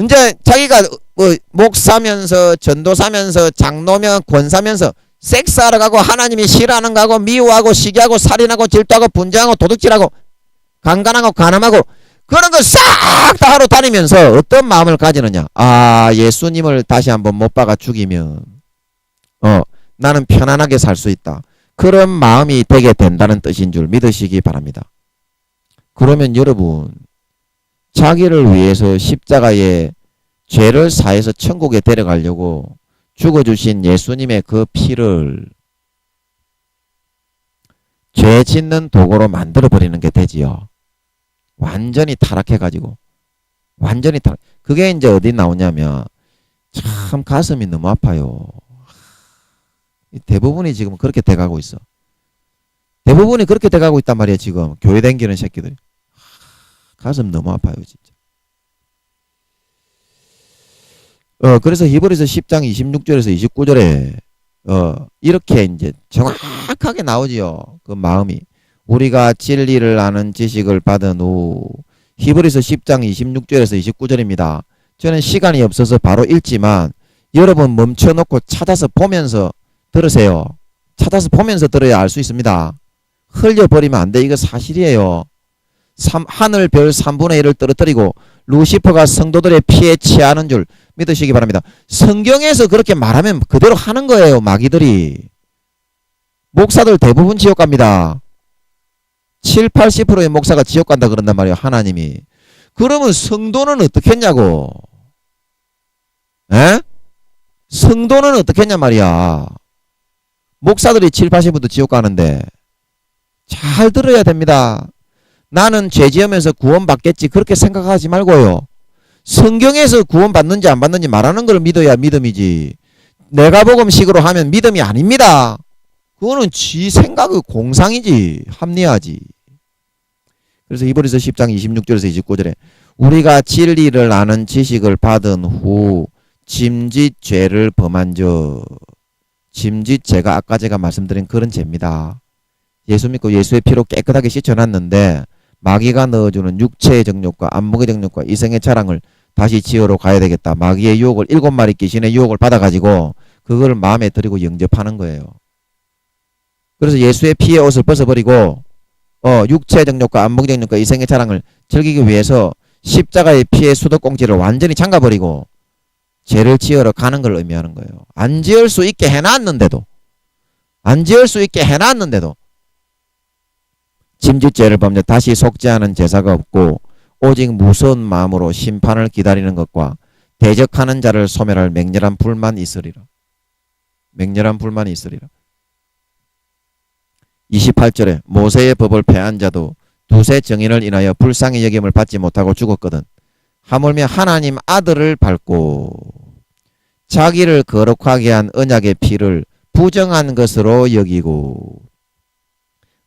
이제 자기가 뭐 목사면서 전도사면서 장로면 권사면서 섹스하러 가고 하나님이 싫어하는 거하고 미워하고 시기하고 살인하고 질투하고 분쟁하고 도둑질하고 강간하고 간음하고 그런 거 싹 다 하러 다니면서 어떤 마음을 가지느냐. 예수님을 다시 한번 못 박아 죽이면 나는 편안하게 살 수 있다. 그런 마음이 되게 된다는 뜻인 줄 믿으시기 바랍니다. 그러면 여러분 자기를 위해서 십자가에 죄를 사해서 천국에 데려가려고 죽어주신 예수님의 그 피를 죄 짓는 도구로 만들어버리는 게 되지요. 완전히 타락해가지고 완전히 타락. 그게 이제 어디 나오냐면 참 가슴이 너무 아파요. 대부분이 지금 그렇게 돼가고 있어. 대부분이 그렇게 돼가고 있단 말이야. 지금 교회 다니는 새끼들. 가슴 너무 아파요 진짜. 그래서 히브리서 10장 26절에서 29절에 이렇게 이제 정확하게 나오지요. 그 마음이. 우리가 진리를 아는 지식을 받은 후 히브리서 10장 26절에서 29절입니다. 저는 시간이 없어서 바로 읽지만 여러분 멈춰놓고 찾아서 보면서 들으세요. 찾아서 보면서 들어야 알 수 있습니다. 흘려버리면 안 돼. 이거 사실이에요. 하늘 별 3분의 1을 떨어뜨리고 루시퍼가 성도들의 피에 취하는 줄 믿으시기 바랍니다. 성경에서 그렇게 말하면 그대로 하는 거예요. 마귀들이. 목사들 대부분 지옥 갑니다. 70~80%의 목사가 지옥 간다 그런단 말이에요. 하나님이. 그러면 성도는 어떻게 했냐고. 에? 성도는 어떻게 했냐 말이야. 목사들이 70~80% 지옥 가는데 잘 들어야 됩니다. 나는 죄 지으면서 구원받겠지 그렇게 생각하지 말고요. 성경에서 구원받는지 안 받는지 말하는 걸 믿어야 믿음이지. 내가 복음식으로 하면 믿음이 아닙니다. 그거는 지 생각의 공상이지. 합리화지. 그래서 히브리서 10장 26절에서 29절에 우리가 진리를 아는 지식을 받은 후 짐짓 죄를 범한 적. 짐짓 죄가 아까 제가 말씀드린 그런 죄입니다. 예수 믿고 예수의 피로 깨끗하게 씻어놨는데 마귀가 넣어주는 육체의 정욕과 안목의 정욕과 이생의 자랑을 다시 지으러 가야 되겠다. 마귀의 유혹을 7마리 귀신의 유혹을 받아가지고 그걸 마음에 들이고 영접하는 거예요. 그래서 예수의 피의 옷을 벗어버리고 육체의 정욕과 안목의 정욕과 이생의 자랑을 즐기기 위해서 십자가의 피의 수도꼭지를 완전히 잠가버리고 죄를 지으러 가는 걸 의미하는 거예요. 안 지을 수 있게 해놨는데도 짐짓죄를 범죄 다시 속죄하는 제사가 없고 오직 무서운 마음으로 심판을 기다리는 것과 대적하는 자를 소멸할 맹렬한 불만이 있으리라. 28절에 모세의 법을 폐한 자도 두세 정인을 인하여 불쌍히 여김을 받지 못하고 죽었거든. 하물며 하나님 아들을 밟고 자기를 거룩하게 한 언약의 피를 부정한 것으로 여기고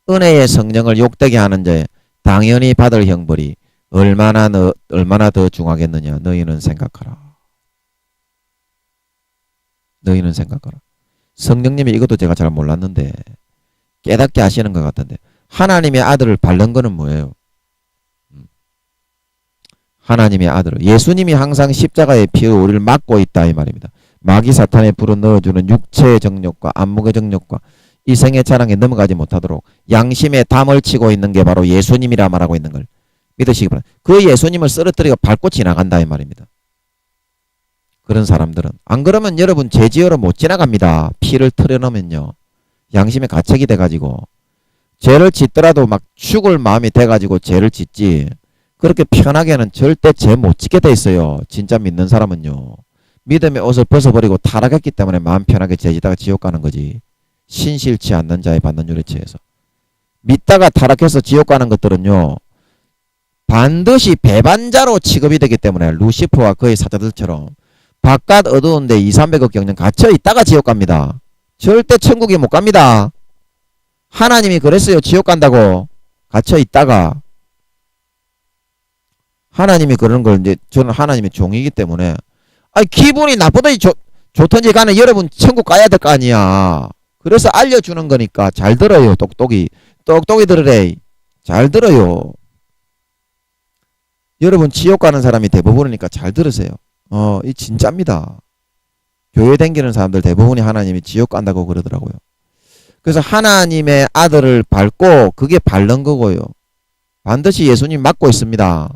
은혜의 성령을 욕되게 하는 자에 당연히 받을 형벌이 얼마나 더 중하겠느냐. 너희는 생각하라. 성령님이 이것도 제가 잘 몰랐는데 깨닫게 하시는 것 같은데 하나님의 아들을 밟는 거는 뭐예요? 하나님의 아들을 예수님이 항상 십자가의 피로 우리를 막고 있다 이 말입니다. 마귀 사탄의 불을 넣어주는 육체의 정욕과 안목의 정욕과 이생의 자랑에 넘어가지 못하도록 양심의 담을 치고 있는 게 바로 예수님이라 말하고 있는 걸 믿으시기 바랍니다. 그 예수님을 쓰러뜨리고 밟고 지나간다 이 말입니다. 그런 사람들은 안 그러면 여러분 죄지으러 못 지나갑니다. 피를 틀어놓으면요. 양심의 가책이 돼가지고 죄를 짓더라도 막 죽을 마음이 돼가지고 죄를 짓지 그렇게 편하게는 절대 죄 못 짓게 돼 있어요. 진짜 믿는 사람은요. 믿음의 옷을 벗어버리고 타락했기 때문에 마음 편하게 죄 짓다가 지옥 가는 거지. 신실치 않는 자의 받는 유에 처해서. 믿다가 타락해서 지옥 가는 것들은요. 반드시 배반자로 취급이 되기 때문에 루시퍼와 그의 사자들처럼 바깥 어두운데 200~300억 경년 갇혀 있다가 지옥 갑니다. 절대 천국에 못 갑니다. 하나님이 그랬어요. 지옥 간다고. 갇혀 있다가. 하나님이 그러는 걸 이제 저는 하나님의 종이기 때문에 아니 기분이 나쁘든지 좋든지 간에 여러분 천국 가야 될 거 아니야. 그래서 알려주는 거니까 잘 들어요. 똑똑히 들으래. 잘 들어요. 여러분 지옥 가는 사람이 대부분이니까 잘 들으세요. 이 진짜입니다. 교회 다니는 사람들 대부분이 하나님이 지옥 간다고 그러더라고요. 그래서 하나님의 아들을 밟고 그게 밟는 거고요. 반드시 예수님 막고 있습니다.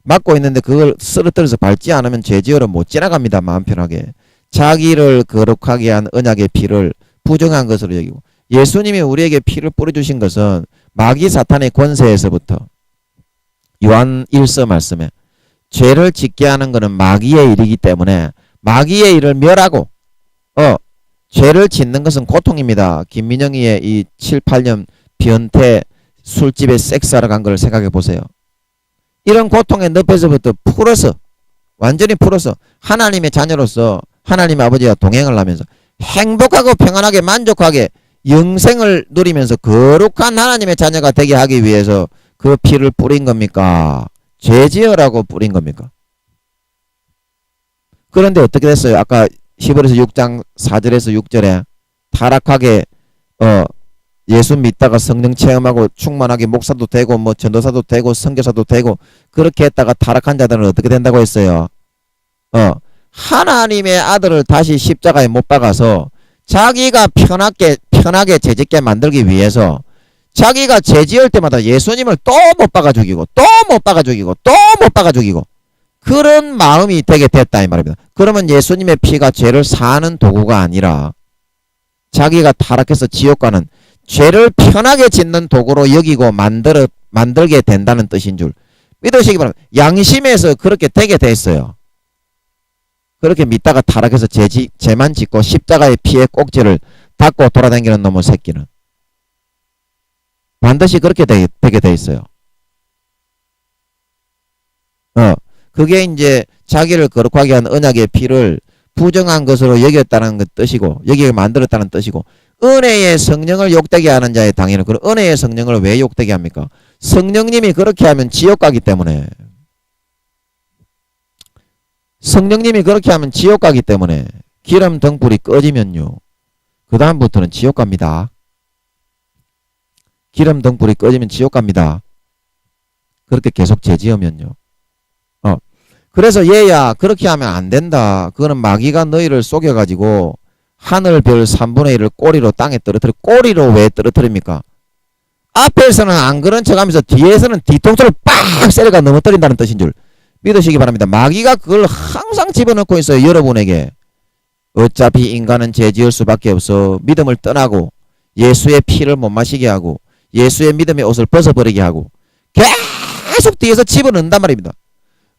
막고 있는데 그걸 쓰러뜨려서 밟지 않으면 죄지으러 못 지나갑니다. 마음 편하게. 자기를 거룩하게 한 언약의 피를 부정한 것으로 여기고 예수님이 우리에게 피를 뿌려주신 것은 마귀 사탄의 권세에서부터 요한 1서 말씀에 죄를 짓게 하는 것은 마귀의 일이기 때문에 마귀의 일을 멸하고 죄를 짓는 것은 고통입니다. 김민영이의 이 7~8년 변태 술집에 섹스하러 간 걸 생각해 보세요. 이런 고통의 늪에서부터 완전히 풀어서 하나님의 자녀로서 하나님의 아버지와 동행을 하면서 행복하고 평안하게 만족하게 영생을 누리면서 거룩한 하나님의 자녀가 되게 하기 위해서 그 피를 뿌린 겁니까? 죄 지으라고 뿌린 겁니까? 그런데 어떻게 됐어요? 아까 히브리서 6장 4절에서 6절에 타락하게 예수 믿다가 성령 체험하고 충만하게 목사도 되고 뭐 전도사도 되고 선교사도 되고 그렇게 했다가 타락한 자들은 어떻게 된다고 했어요? 하나님의 아들을 다시 십자가에 못 박아서 자기가 편하게 죄짓게 만들기 위해서 자기가 죄지을 때마다 예수님을 또 못 박아 죽이고 또 못 박아 죽이고 또 못 박아 죽이고 그런 마음이 되게 됐다 이 말입니다. 그러면 예수님의 피가 죄를 사하는 도구가 아니라 자기가 타락해서 지옥 가는 죄를 편하게 짓는 도구로 여기고 만들게 된다는 뜻인 줄 믿으시기 바랍니다. 양심에서 그렇게 되게 됐어요. 그렇게 믿다가 타락해서 죄만 짓고 십자가의 피의 꼭지를 닫고 돌아다니는 놈의 새끼는 반드시 그렇게 되게 돼 있어요. 그게 이제 자기를 거룩하게 한 언약의 피를 부정한 것으로 여겼다는 뜻이고 여기에 만들었다는 뜻이고 은혜의 성령을 욕되게 하는 자의 당연히 그 은혜의 성령을 왜 욕되게 합니까? 성령님이 그렇게 하면 지옥 가기 때문에 성령님이 그렇게 하면 지옥 가기 때문에 기름 등불이 꺼지면요 그 다음부터는 지옥 갑니다. 기름 등불이 꺼지면 지옥 갑니다. 그렇게 계속 죄지으면요. 그래서 얘야 그렇게 하면 안 된다. 그거는 마귀가 너희를 속여가지고 하늘 별 3분의 1을 꼬리로 땅에 떨어뜨려. 꼬리로 왜 떨어뜨립니까? 앞에서는 안 그런 척하면서 뒤에서는 뒤통수를 빡 세려가 넘어뜨린다는 뜻인 줄 믿으시기 바랍니다. 마귀가 그걸 항상 집어넣고 있어요. 여러분에게. 어차피 인간은 죄 지을 수밖에 없어. 믿음을 떠나고 예수의 피를 못 마시게 하고 예수의 믿음의 옷을 벗어버리게 하고 계속 뒤에서 집어넣는단 말입니다.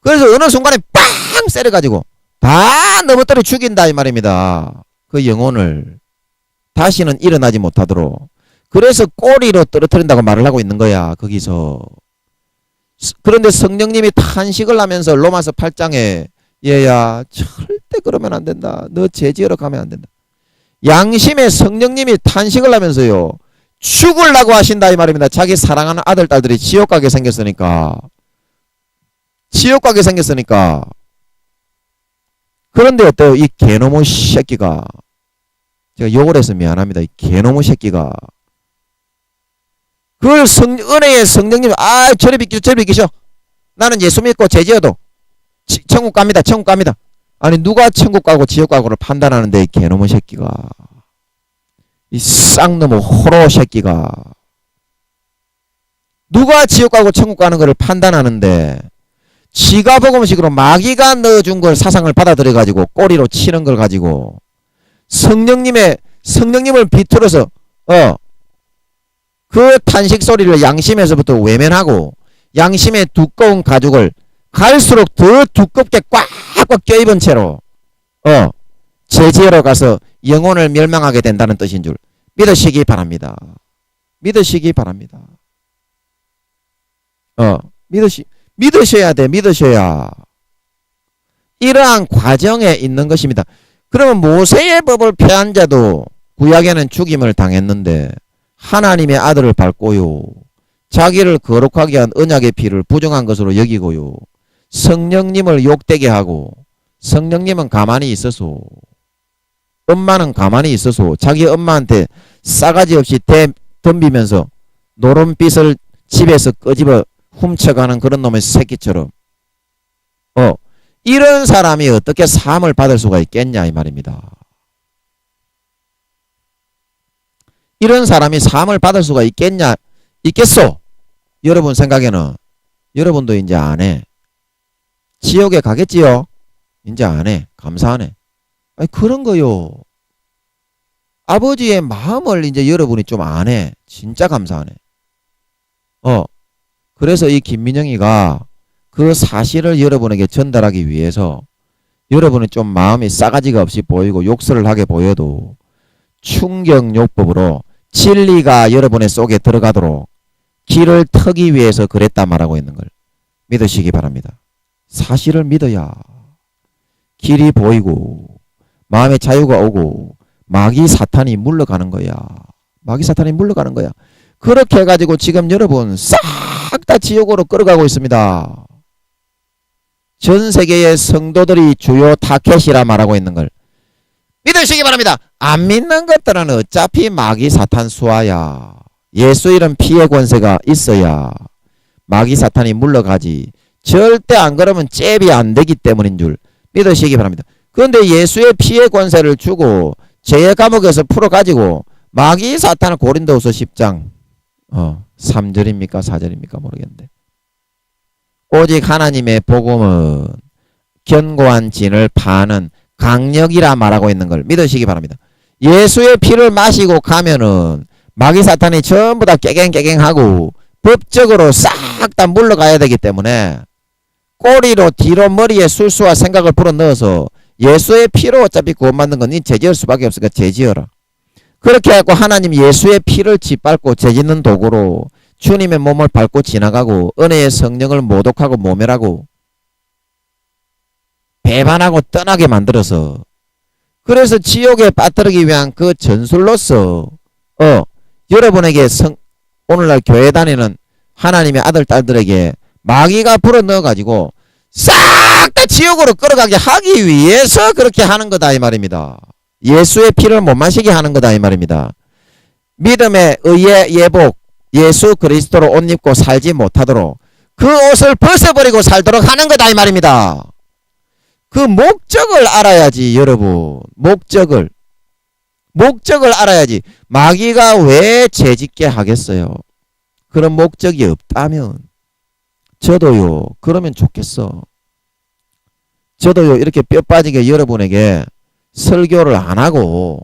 그래서 어느 순간에 빵 세려가지고 다 넘어뜨려 죽인다 이 말입니다. 그 영혼을 다시는 일어나지 못하도록. 그래서 꼬리로 떨어뜨린다고 말을 하고 있는 거야. 거기서. 그런데 성령님이 탄식을 하면서 로마서 8장에 얘야 절대 그러면 안 된다. 너 죄지으러 가면 안 된다. 양심의 성령님이 탄식을 하면서요. 죽으려고 하신다 이 말입니다. 자기 사랑하는 아들 딸들이 지옥 가게 생겼으니까. 지옥 가게 생겼으니까. 그런데 어때요? 이 개놈의 새끼가. 제가 욕을 해서 미안합니다. 이 개놈의 새끼가. 그걸 은혜의 성령님, 저리 비키셔, 저리 비키셔. 나는 예수 믿고 죄지어도 천국 갑니다. 천국 갑니다. 아니 누가 천국 가고 지옥 가고를 판단하는데 이 개놈의 새끼가. 이 쌍놈의 호로 새끼가. 누가 지옥 가고 천국 가는 것을 판단하는데 지가 복음식으로 마귀가 넣어준 걸 사상을 받아들여 가지고 꼬리로 치는 걸 가지고 성령님을 비틀어서 그 탄식 소리를 양심에서부터 외면하고 양심의 두꺼운 가죽을 갈수록 더 두껍게 꽉꽉 껴입은 채로 죄지으러 가서 영혼을 멸망하게 된다는 뜻인 줄 믿으시기 바랍니다. 믿으시기 바랍니다. 믿으셔야 돼. 믿으셔야. 이러한 과정에 있는 것입니다. 그러면 모세의 법을 폐한 자도 구약에는 죽임을 당했는데 하나님의 아들을 밟고요. 자기를 거룩하게 한 언약의 피를 부정한 것으로 여기고요. 성령님을 욕되게 하고 성령님은 가만히 있어서 엄마는 가만히 있어서 자기 엄마한테 싸가지 없이 덤비면서 노름빛을 집에서 끄집어 훔쳐가는 그런 놈의 새끼처럼 이런 사람이 어떻게 사함을 받을 수가 있겠냐 이 말입니다. 이런 사람이 사함을 받을 수가 있겠소? 여러분 생각에는 여러분도 이제 안 해. 지옥에 가겠지요? 이제 안 해. 감사하네. 아니 그런 거요. 아버지의 마음을 이제 여러분이 좀 안 해. 진짜 감사하네. 그래서 이 김민영이가 그 사실을 여러분에게 전달하기 위해서 여러분이 좀 마음이 싸가지가 없이 보이고 욕설을 하게 보여도 충격요법으로 진리가 여러분의 속에 들어가도록 길을 트기 위해서 그랬다 말하고 있는 걸 믿으시기 바랍니다. 사실을 믿어야 길이 보이고 마음의 자유가 오고 마귀 사탄이 물러가는 거야. 마귀 사탄이 물러가는 거야. 그렇게 해가지고 지금 여러분 싹 다 지옥으로 끌어가고 있습니다. 전 세계의 성도들이 주요 타켓이라 말하고 있는 걸 믿으시기 바랍니다. 안 믿는 것들은 어차피 마귀 사탄 수하야. 예수 이름 피의 권세가 있어야 마귀 사탄이 물러가지. 절대 안 그러면 잽이 안 되기 때문인 줄 믿으시기 바랍니다. 그런데 예수의 피의 권세를 주고 죄의 감옥에서 풀어가지고 마귀 사탄을 고린도후서 10장 3절입니까 4절입니까 모르겠는데 오직 하나님의 복음은 견고한 진을 파는 강력이라 말하고 있는 걸 믿으시기 바랍니다. 예수의 피를 마시고 가면은 마귀 사탄이 전부 다 깨갱깨갱하고 법적으로 싹 다 물러가야 되기 때문에 꼬리로 뒤로 머리에 술수와 생각을 불어넣어서 예수의 피로 어차피 구원받는 건 니 죄지을 수밖에 없으니까 죄지어라. 그렇게 해갖고 하나님 예수의 피를 짓밟고 죄짓는 도구로 주님의 몸을 밟고 지나가고 은혜의 성령을 모독하고 모멸하고 배반하고 떠나게 만들어서 그래서 지옥에 빠뜨리기 위한 그 전술로서 여러분에게 오늘날 교회 다니는 하나님의 아들 딸들에게 마귀가 불어넣어가지고 싹 다 지옥으로 끌어가게 하기 위해서 그렇게 하는 거다 이 말입니다. 예수의 피를 못 마시게 하는 거다 이 말입니다. 믿음의 의의 예복 예수 그리스도로 옷 입고 살지 못하도록 그 옷을 벗어버리고 살도록 하는 거다 이 말입니다. 그 목적을 알아야지 여러분. 목적을 알아야지. 마귀가 왜 죄짓게 하겠어요? 그런 목적이 없다면 저도요 그러면 좋겠어. 저도요, 이렇게 뼈 빠지게 여러분에게 설교를 안 하고,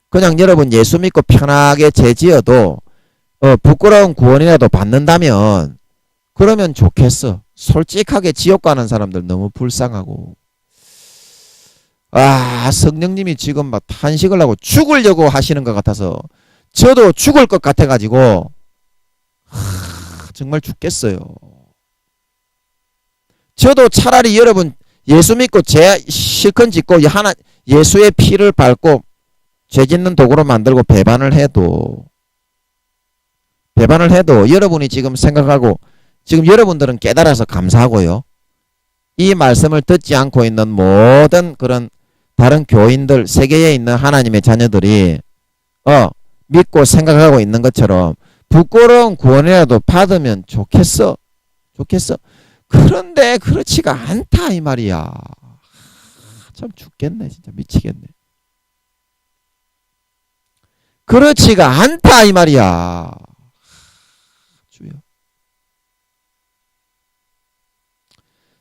그냥 여러분 예수 믿고 편하게 죄지어도, 부끄러운 구원이라도 받는다면, 그러면 좋겠어. 솔직하게 지옥 가는 사람들 너무 불쌍하고. 성령님이 지금 막 탄식을 하고 죽으려고 하시는 것 같아서, 저도 죽을 것 같아가지고, 정말 죽겠어요. 저도 차라리 여러분 예수 믿고 죄 실컷 짓고 예수의 피를 밟고 죄 짓는 도구로 만들고 배반을 해도 여러분이 지금 생각하고 지금 여러분들은 깨달아서 감사하고요. 이 말씀을 듣지 않고 있는 모든 그런 다른 교인들, 세계에 있는 하나님의 자녀들이 믿고 생각하고 있는 것처럼 부끄러운 구원이라도 받으면 좋겠어. 그런데 그렇지가 않다 이 말이야. 참 죽겠네. 진짜 미치겠네. 그렇지가 않다 이 말이야. 주여.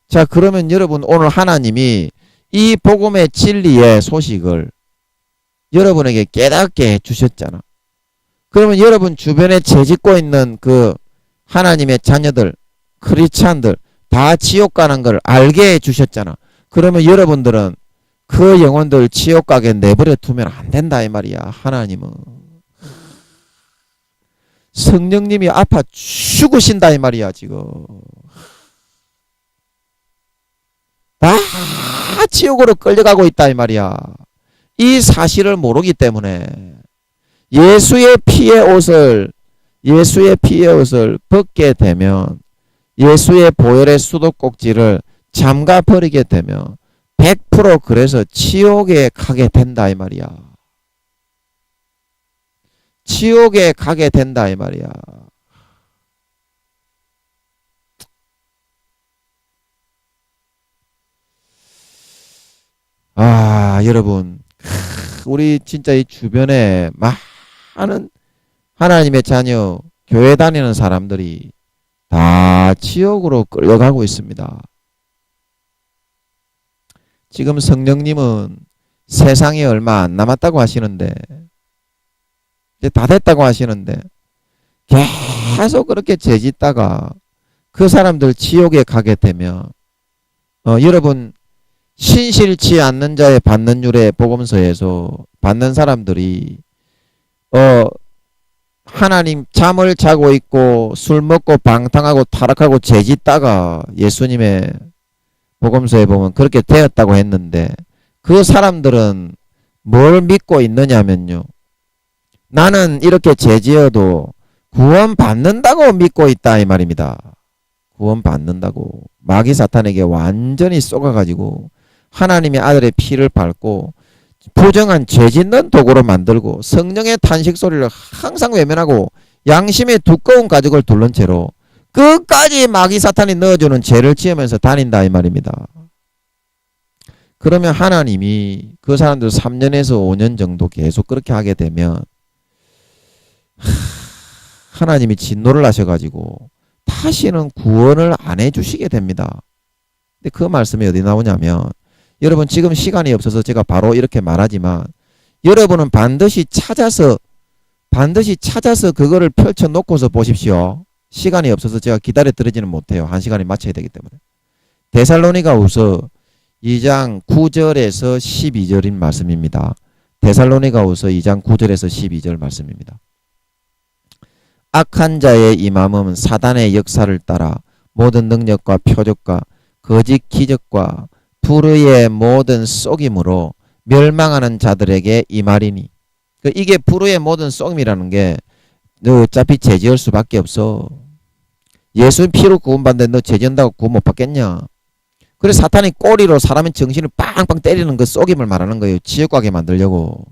자, 그러면 여러분 오늘 하나님이 이 복음의 진리의 소식을 여러분에게 깨닫게 해주셨잖아. 그러면 여러분 주변에 재짓고 있는 그 하나님의 자녀들, 크리스찬들 다 지옥 가는 걸 알게 해주셨잖아. 그러면 여러분들은 그 영혼들 지옥 가게 내버려 두면 안 된다 이 말이야. 하나님은 성령님이 아파 죽으신다 이 말이야. 지금 다 지옥으로 끌려가고 있다 이 말이야. 이 사실을 모르기 때문에 예수의 피의 옷을 벗게 되면, 예수의 보혈의 수도꼭지를 잠가 버리게 되면 100% 그래서 지옥에 가게 된다 이 말이야. 지옥에 가게 된다 이 말이야. 여러분, 우리 진짜 이 주변에 많은 하나님의 자녀 교회 다니는 사람들이 다 지옥으로 끌려가고 있습니다. 지금 성령님은 세상이 얼마 안 남았다고 하시는데, 이제 다 됐다고 하시는데, 계속 그렇게 죄짓다가 그 사람들 지옥에 가게 되면, 여러분, 신실치 않는 자의 받는 율의 복음서에서 받는 사람들이, 하나님 잠을 자고 있고 술 먹고 방탕하고 타락하고 죄짓다가 예수님의 복음서에 보면 그렇게 되었다고 했는데, 그 사람들은 뭘 믿고 있느냐면요, 나는 이렇게 죄지어도 구원 받는다고 믿고 있다 이 말입니다. 구원 받는다고. 마귀 사탄에게 완전히 쏘가가지고 하나님의 아들의 피를 밟고 부정한 죄짓는 도구로 만들고 성령의 탄식 소리를 항상 외면하고 양심의 두꺼운 가죽을 둘른 채로 끝까지 마귀 사탄이 넣어주는 죄를 지으면서 다닌다 이 말입니다. 그러면 하나님이 그 사람들 3년에서 5년 정도 계속 그렇게 하게 되면 하나님이 진노를 하셔가지고 다시는 구원을 안 해주시게 됩니다. 근데 그 말씀이 어디 나오냐면, 여러분 지금 시간이 없어서 제가 바로 이렇게 말하지만, 여러분은 반드시 찾아서 그거를 펼쳐놓고서 보십시오. 시간이 없어서 제가 기다려드리지는 못해요. 한 시간에 맞춰야 되기 때문에. 데살로니가후서 2장 9절에서 12절인 말씀입니다. 데살로니가후서 2장 9절에서 12절 말씀입니다. 악한 자의 임함은 사단의 역사를 따라 모든 능력과 표적과 거짓 기적과 불의의 모든 속임으로 멸망하는 자들에게 임하리니. 이게 불의의 모든 속임이라는 게 너 어차피 죄 지을 수밖에 없어. 예수 피로 구원받는데 너 죄 지은다고 구원 못 받겠냐. 그래서 사탄이 꼬리로 사람의 정신을 빵빵 때리는 그 속임을 말하는 거예요. 지옥 가게 만들려고.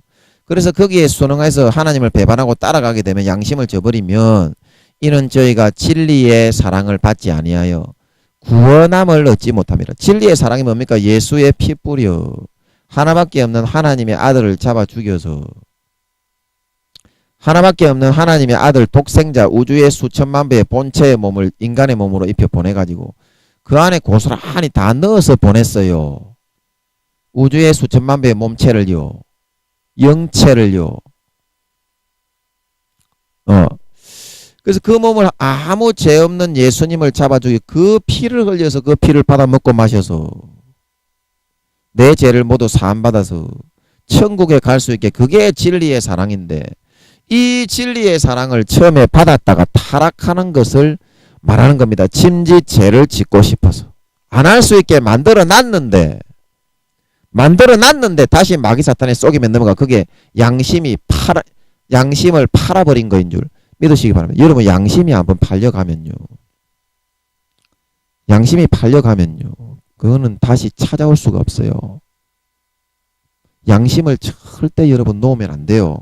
그래서 거기에 순응해서 하나님을 배반하고 따라가게 되면, 양심을 저버리면 이는 저희가 진리의 사랑을 받지 아니하여 구원함을 얻지 못합니다. 진리의 사랑이 뭡니까? 예수의 피 뿌려 하나밖에 없는 하나님의 아들을 잡아 죽여서, 하나밖에 없는 하나님의 아들 독생자 우주의 수천만 배의 본체의 몸을 인간의 몸으로 입혀 보내가지고 그 안에 고스란히 다 넣어서 보냈어요. 우주의 수천만 배의 몸체를요. 영체를요. 그래서 그 몸을 아무 죄 없는 예수님을 잡아주기 그 피를 흘려서 그 피를 받아 먹고 마셔서 내 죄를 모두 사함받아서 천국에 갈 수 있게 그게 진리의 사랑인데 이 진리의 사랑을 처음에 받았다가 타락하는 것을 말하는 겁니다. 짐짓 죄를 짓고 싶어서 안 할 수 있게 만들어 놨는데 다시 마귀 사탄에 속이면 넘어가. 그게 양심을 팔아버린 거인 줄 믿으시기 바랍니다. 여러분 양심이 한번 팔려가면요. 그거는 다시 찾아올 수가 없어요. 양심을 절대 여러분 놓으면 안 돼요.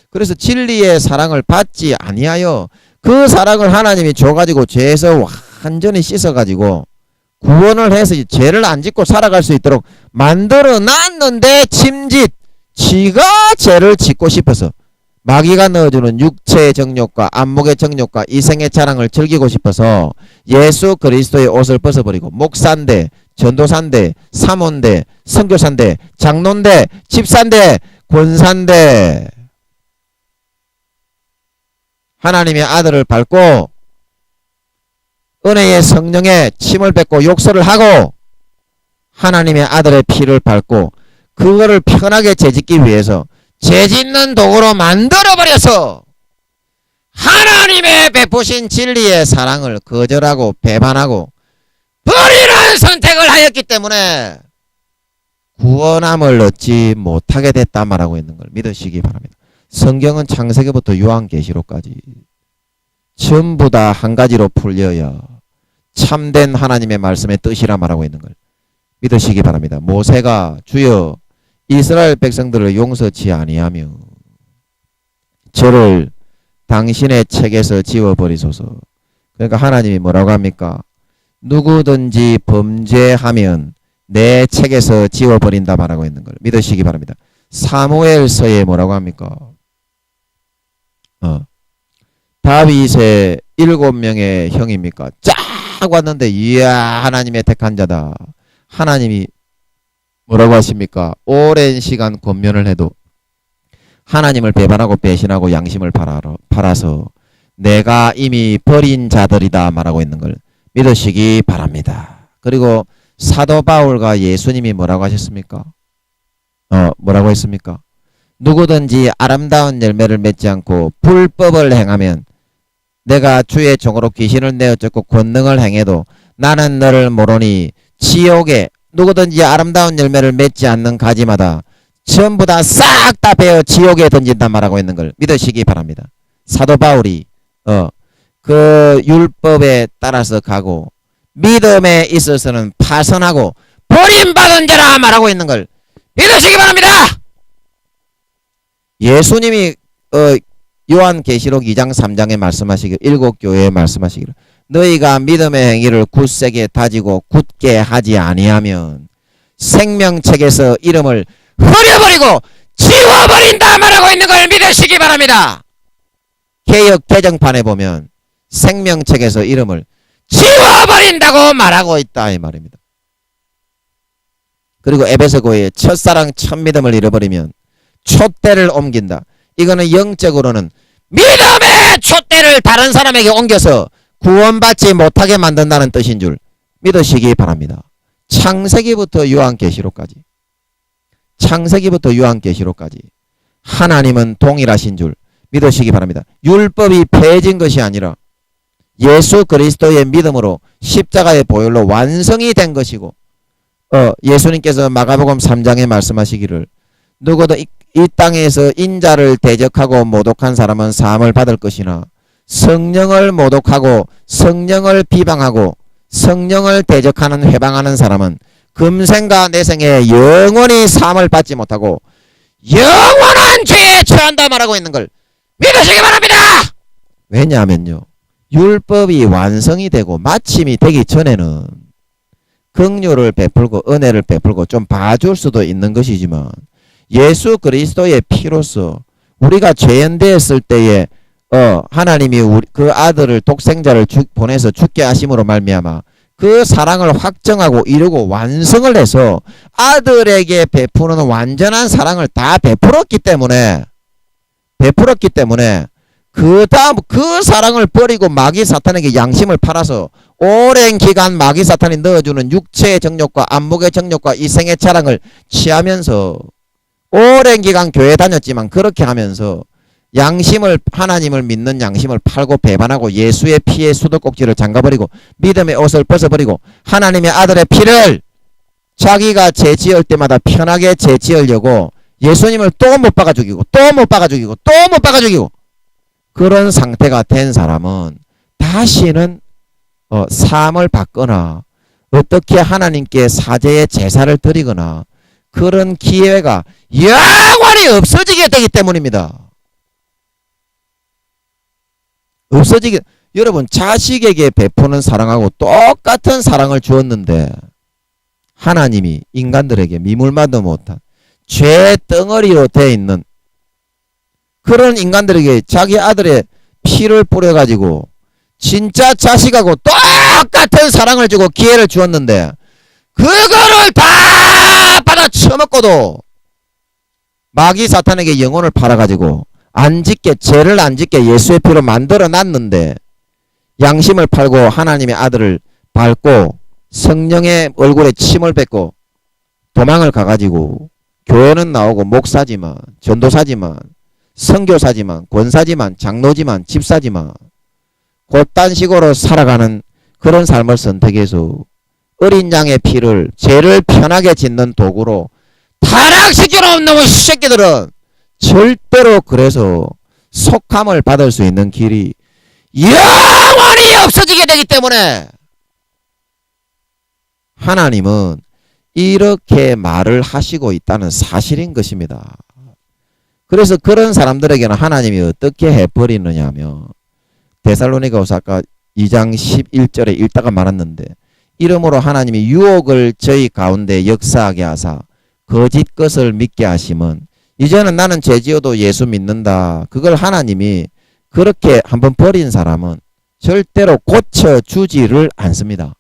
그래서 진리의 사랑을 받지 아니하여 그 사랑을 하나님이 줘가지고 죄에서 완전히 씻어가지고 구원을 해서 죄를 안 짓고 살아갈 수 있도록 만들어 놨는데 짐짓 지가 죄를 짓고 싶어서 마귀가 넣어주는 육체의 정욕과 안목의 정욕과 이생의 자랑을 즐기고 싶어서 예수 그리스도의 옷을 벗어버리고 목사인데 전도사인데 사모인데 선교사인데 장로인데 집사인데 권사인데 하나님의 아들을 밟고 은혜의 성령에 침을 뱉고 욕설을 하고 하나님의 아들의 피를 밟고 그거를 편하게 죄짓기 위해서 죄짓는 도구로 만들어버려서 하나님의 베푸신 진리의 사랑을 거절하고 배반하고 버리는 선택을 하였기 때문에 구원함을 얻지 못하게 됐다 말하고 있는 걸 믿으시기 바랍니다. 성경은 창세기부터 요한계시록까지 전부 다 한 가지로 풀려야 참된 하나님의 말씀의 뜻이라 말하고 있는 걸 믿으시기 바랍니다. 모세가 주여 이스라엘 백성들을 용서치 아니하며 저를 당신의 책에서 지워버리소서. 그러니까 하나님이 뭐라고 합니까? 누구든지 범죄하면 내 책에서 지워버린다 말하고 있는 걸 믿으시기 바랍니다. 사무엘서에 뭐라고 합니까? 다윗의 7명의 형입니까? 쫙 왔는데 이야 하나님의 택한 자다. 하나님이 뭐라고 하십니까? 오랜 시간 권면을 해도 하나님을 배반하고 배신하고 양심을 팔아서 내가 이미 버린 자들이다 말하고 있는 걸 믿으시기 바랍니다. 그리고 사도 바울과 예수님이 뭐라고 하셨습니까? 뭐라고 했습니까? 누구든지 아름다운 열매를 맺지 않고 불법을 행하면 내가 주의 종으로 귀신을 내어쫓고 권능을 행해도 나는 너를 모르니 지옥에 누구든지 아름다운 열매를 맺지 않는 가지마다 전부 다 싹 다 베어 지옥에 던진다 말하고 있는 걸 믿으시기 바랍니다. 사도 바울이 그 율법에 따라서 가고 믿음에 있어서는 파선하고 버림받은 자라 말하고 있는 걸 믿으시기 바랍니다. 예수님이 요한계시록 2장 3장에 말씀하시길 일곱 교회에 말씀하시기를 너희가 믿음의 행위를 굳세게 다지고 굳게 하지 아니하면 생명책에서 이름을 흐려버리고 지워버린다 말하고 있는 걸 믿으시기 바랍니다. 개역 개정판에 보면 생명책에서 이름을 지워버린다고 말하고 있다 이 말입니다. 그리고 에베소 교회의 첫사랑 첫 믿음을 잃어버리면 촛대를 옮긴다. 이거는 영적으로는 믿음의 촛대를 다른 사람에게 옮겨서 구원받지 못하게 만든다는 뜻인 줄 믿으시기 바랍니다. 창세기부터 요한계시록까지 하나님은 동일하신 줄 믿으시기 바랍니다. 율법이 폐해진 것이 아니라 예수 그리스도의 믿음으로 십자가의 보혈로 완성이 된 것이고 예수님께서 마가복음 3장에 말씀하시기를 누구도 이 땅에서 인자를 대적하고 모독한 사람은 사함을 받을 것이나 성령을 모독하고 성령을 비방하고 성령을 대적하는 회방하는 사람은 금생과 내생에 영원히 사함을 받지 못하고 영원한 죄에 처한다 말하고 있는 걸 믿으시기 바랍니다. 왜냐하면요 율법이 완성이 되고 마침이 되기 전에는 긍휼을 베풀고 은혜를 베풀고 좀 봐줄 수도 있는 것이지만 예수 그리스도의 피로서 우리가 죄연되었을 때에 하나님이 그 아들을 독생자를 보내서 죽게 하심으로 말미암아 그 사랑을 확정하고 이루고 완성을 해서 아들에게 베푸는 완전한 사랑을 다 베풀었기 때문에 그 다음 그 사랑을 버리고 마귀 사탄에게 양심을 팔아서 오랜 기간 마귀 사탄이 넣어주는 육체의 정욕과 안목의 정욕과 이생의 자랑을 취하면서 오랜 기간 교회 다녔지만 그렇게 하면서 양심을, 하나님을 믿는 양심을 팔고 배반하고 예수의 피에 수도꼭지를 잠가버리고 믿음의 옷을 벗어버리고 하나님의 아들의 피를 자기가 죄지을 때마다 편하게 죄지으려고 예수님을 또 못 박아 죽이고 또 못 박아 죽이고 또 못 박아 죽이고 그런 상태가 된 사람은 다시는 삶을 받거나 어떻게 하나님께 사죄의 제사를 드리거나 그런 기회가 영원히 없어지게 되기 때문입니다. 여러분, 자식에게 베푸는 사랑하고 똑같은 사랑을 주었는데 하나님이 인간들에게 미물만도 못한 죄 덩어리로 되어 있는 그런 인간들에게 자기 아들의 피를 뿌려가지고 진짜 자식하고 똑같은 사랑을 주고 기회를 주었는데 그거를 다 받아 처먹고도 마귀 사탄에게 영혼을 팔아가지고 안 짓게, 죄를 안 짓게 예수의 피로 만들어 놨는데 양심을 팔고 하나님의 아들을 밟고 성령의 얼굴에 침을 뱉고 도망을 가가지고 교회는 나오고 목사지만 전도사지만 선교사지만 권사지만 장로지만 집사지만 곧단 식으로 살아가는 그런 삶을 선택해서 어린 양의 피를 죄를 편하게 짓는 도구로 타락시켜 놓은 놈의 새끼들은 절대로 그래서 속함을 받을 수 있는 길이 영원히 없어지게 되기 때문에 하나님은 이렇게 말을 하시고 있다는 사실인 것입니다. 그래서 그런 사람들에게는 하나님이 어떻게 해버리느냐 하면 데살로니가후서 아까 2장 11절에 읽다가 말았는데 이러므로 하나님이 유혹을 저희 가운데 역사하게 하사 거짓 것을 믿게 하심은 이제는 나는 죄지어도 예수 믿는다. 그걸 하나님이 그렇게 한번 버린 사람은 절대로 고쳐주지를 않습니다.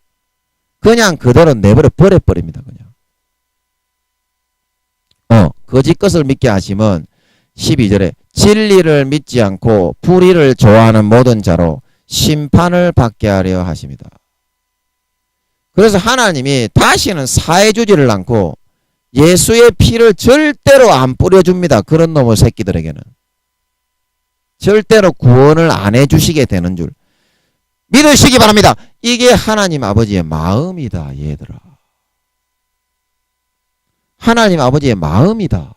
그냥 그대로 내버려 버려버립니다. 그냥. 거짓 것을 믿게 하심은 12절에 진리를 믿지 않고 불의를 좋아하는 모든 자로 심판을 받게 하려 하십니다. 그래서 하나님이 다시는 사해주지를 않고 예수의 피를 절대로 안 뿌려줍니다. 그런 놈의 새끼들에게는. 절대로 구원을 안 해주시게 되는 줄 믿으시기 바랍니다. 이게 하나님 아버지의 마음이다. 얘들아. 하나님 아버지의 마음이다.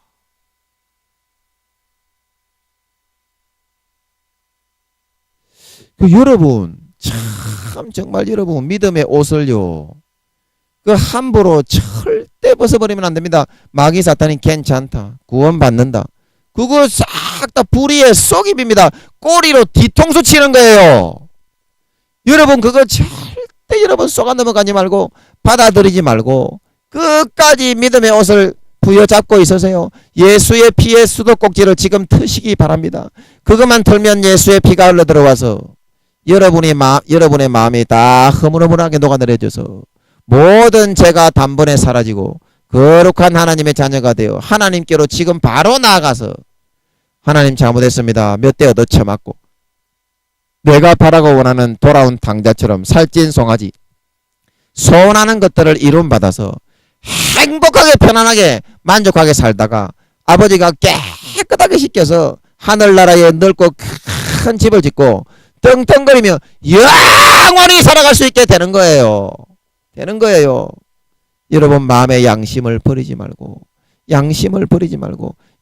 여러분 참 정말 여러분 믿음의 옷을요 그 함부로 절대 벗어버리면 안 됩니다. 마귀 사탄이 괜찮다. 구원받는다. 그거 싹 다 불의의 속입입니다. 꼬리로 뒤통수 치는 거예요. 여러분 그거 절대 여러분 속아 넘어가지 말고 받아들이지 말고 끝까지 믿음의 옷을 부여잡고 있으세요. 예수의 피의 수도꼭지를 지금 트시기 바랍니다. 그것만 털면 예수의 피가 흘러 들어와서 여러분의 마음이 다 흐물흐물하게 녹아내려져서 모든 죄가 단번에 사라지고 거룩한 하나님의 자녀가 되어 하나님께로 지금 바로 나아가서 하나님 잘못했습니다. 몇 대 얻어쳐맞고 내가 바라고 원하는 돌아온 당자처럼 살찐 송아지 소원하는 것들을 이룸받아서 행복하게 편안하게 만족하게 살다가 아버지가 깨끗하게 씻겨서 하늘나라에 넓고 큰 집을 짓고 떵떵거리며 영원히 살아갈 수 있게 되는 거예요. 여러분 마음의 양심을 버리지 말고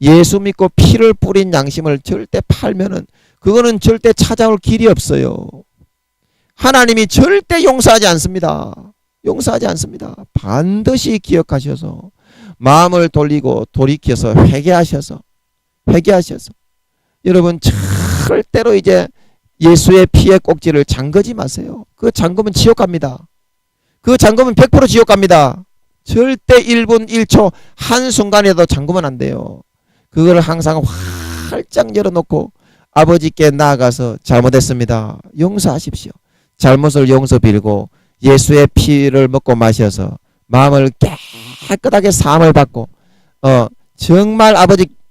예수 믿고 피를 뿌린 양심을 절대 팔면은 그거는 절대 찾아올 길이 없어요. 하나님이 절대 용서하지 않습니다. 반드시 기억하셔서 마음을 돌리고 돌이켜서 회개하셔서 여러분 절대로 이제 예수의 피의 꼭지를 잠그지 마세요. 그 잠그면 지옥 갑니다. 그 잠그면 100% 지옥 갑니다. 절대 1분 1초 한순간에도 잠그면 안 돼요. 그걸 항상 활짝 열어놓고 아버지께 나아가서 잘못했습니다. 용서하십시오. 잘못을 용서 빌고 예수의 피를 먹고 마셔서 마음을 깨끗하게 사함을 받고 정말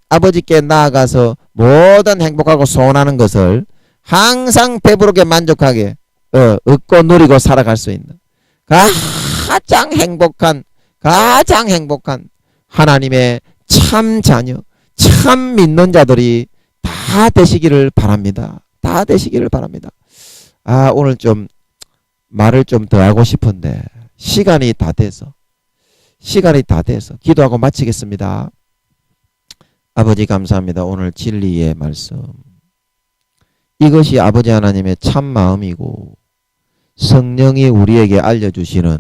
아버지께 나아가서 모든 행복하고 소원하는 것을 항상 배부르게 만족하게 얻고 누리고 살아갈 수 있는 가장 행복한 하나님의 참 자녀, 참 믿는 자들이 다 되시기를 바랍니다. 다 되시기를 바랍니다. 오늘 좀 말을 좀 더 하고 싶은데 시간이 다 돼서 기도하고 마치겠습니다. 아버지 감사합니다. 오늘 진리의 말씀, 이것이 아버지 하나님의 참 마음이고 성령이 우리에게 알려주시는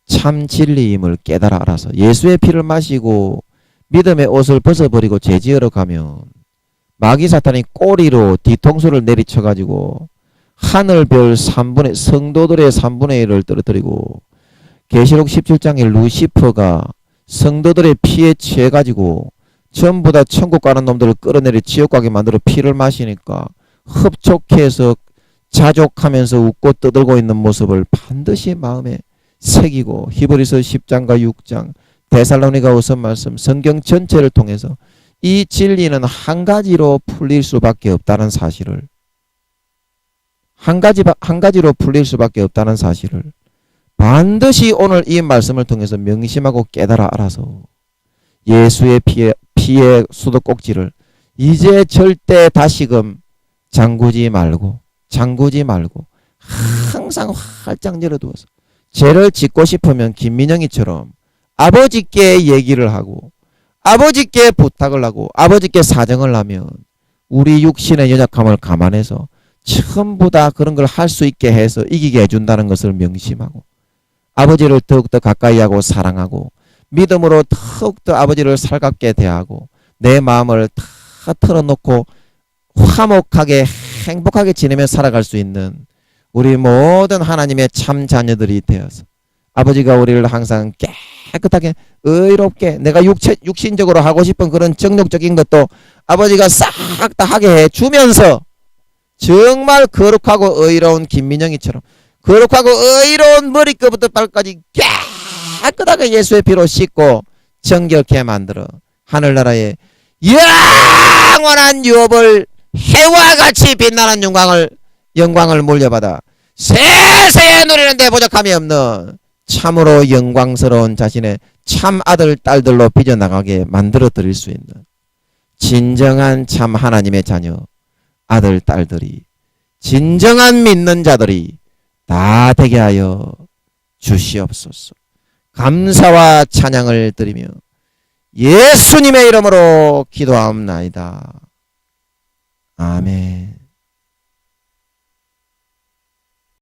참 진리임을 깨달아 알아서 예수의 피를 마시고 믿음의 옷을 벗어버리고 죄지으러 가면 마귀 사탄이 꼬리로 뒤통수를 내리쳐가지고 하늘별 3분의 성도들의 3분의 1을 떨어뜨리고 계시록 17장에 루시퍼가 성도들의 피에 취해가지고 전부 다 천국 가는 놈들을 끌어내려 지옥 가게 만들어 피를 마시니까 흡족해서 자족하면서 웃고 떠들고 있는 모습을 반드시 마음에 새기고 히브리서 10장과 6장 데살로니가후서 말씀 성경 전체를 통해서 이 진리는 한 가지로 풀릴 수밖에 없다는 사실을 한 가지로 풀릴 수밖에 없다는 사실을 반드시 오늘 이 말씀을 통해서 명심하고 깨달아 알아서 예수의 피의 수도꼭지를 이제 절대 다시금 잠그지 말고 항상 활짝 열어두어서 죄를 짓고 싶으면 김민영이처럼 아버지께 얘기를 하고 아버지께 부탁을 하고 아버지께 사정을 하면 우리 육신의 연약함을 감안해서 전부 다 그런 걸 할 수 있게 해서 이기게 해준다는 것을 명심하고 아버지를 더욱더 가까이 하고 사랑하고 믿음으로 더욱더 아버지를 살갑게 대하고 내 마음을 다 털어놓고 화목하게 행복하게 지내며 살아갈 수 있는 우리 모든 하나님의 참 자녀들이 되어서 아버지가 우리를 항상 깨끗하게 의롭게 내가 육신적으로 하고 싶은 그런 정욕적인 것도 아버지가 싹 다 하게 해주면서 정말 거룩하고 의로운 김민영이처럼 거룩하고 의로운 머리끝부터 발까지 깨끗하게 예수의 피로 씻고 정결케 만들어 하늘나라의 영원한 유업을 해와 같이 빛나는 영광을 물려받아 세세에 누리는 데 부족함이 없는 참으로 영광스러운 자신의 참 아들 딸들로 빚어나가게 만들어 드릴 수 있는 진정한 참 하나님의 자녀 아들 딸들이 진정한 믿는 자들이 다 되게 하여 주시옵소서. 감사와 찬양을 드리며 예수님의 이름으로 기도하옵나이다. 아멘.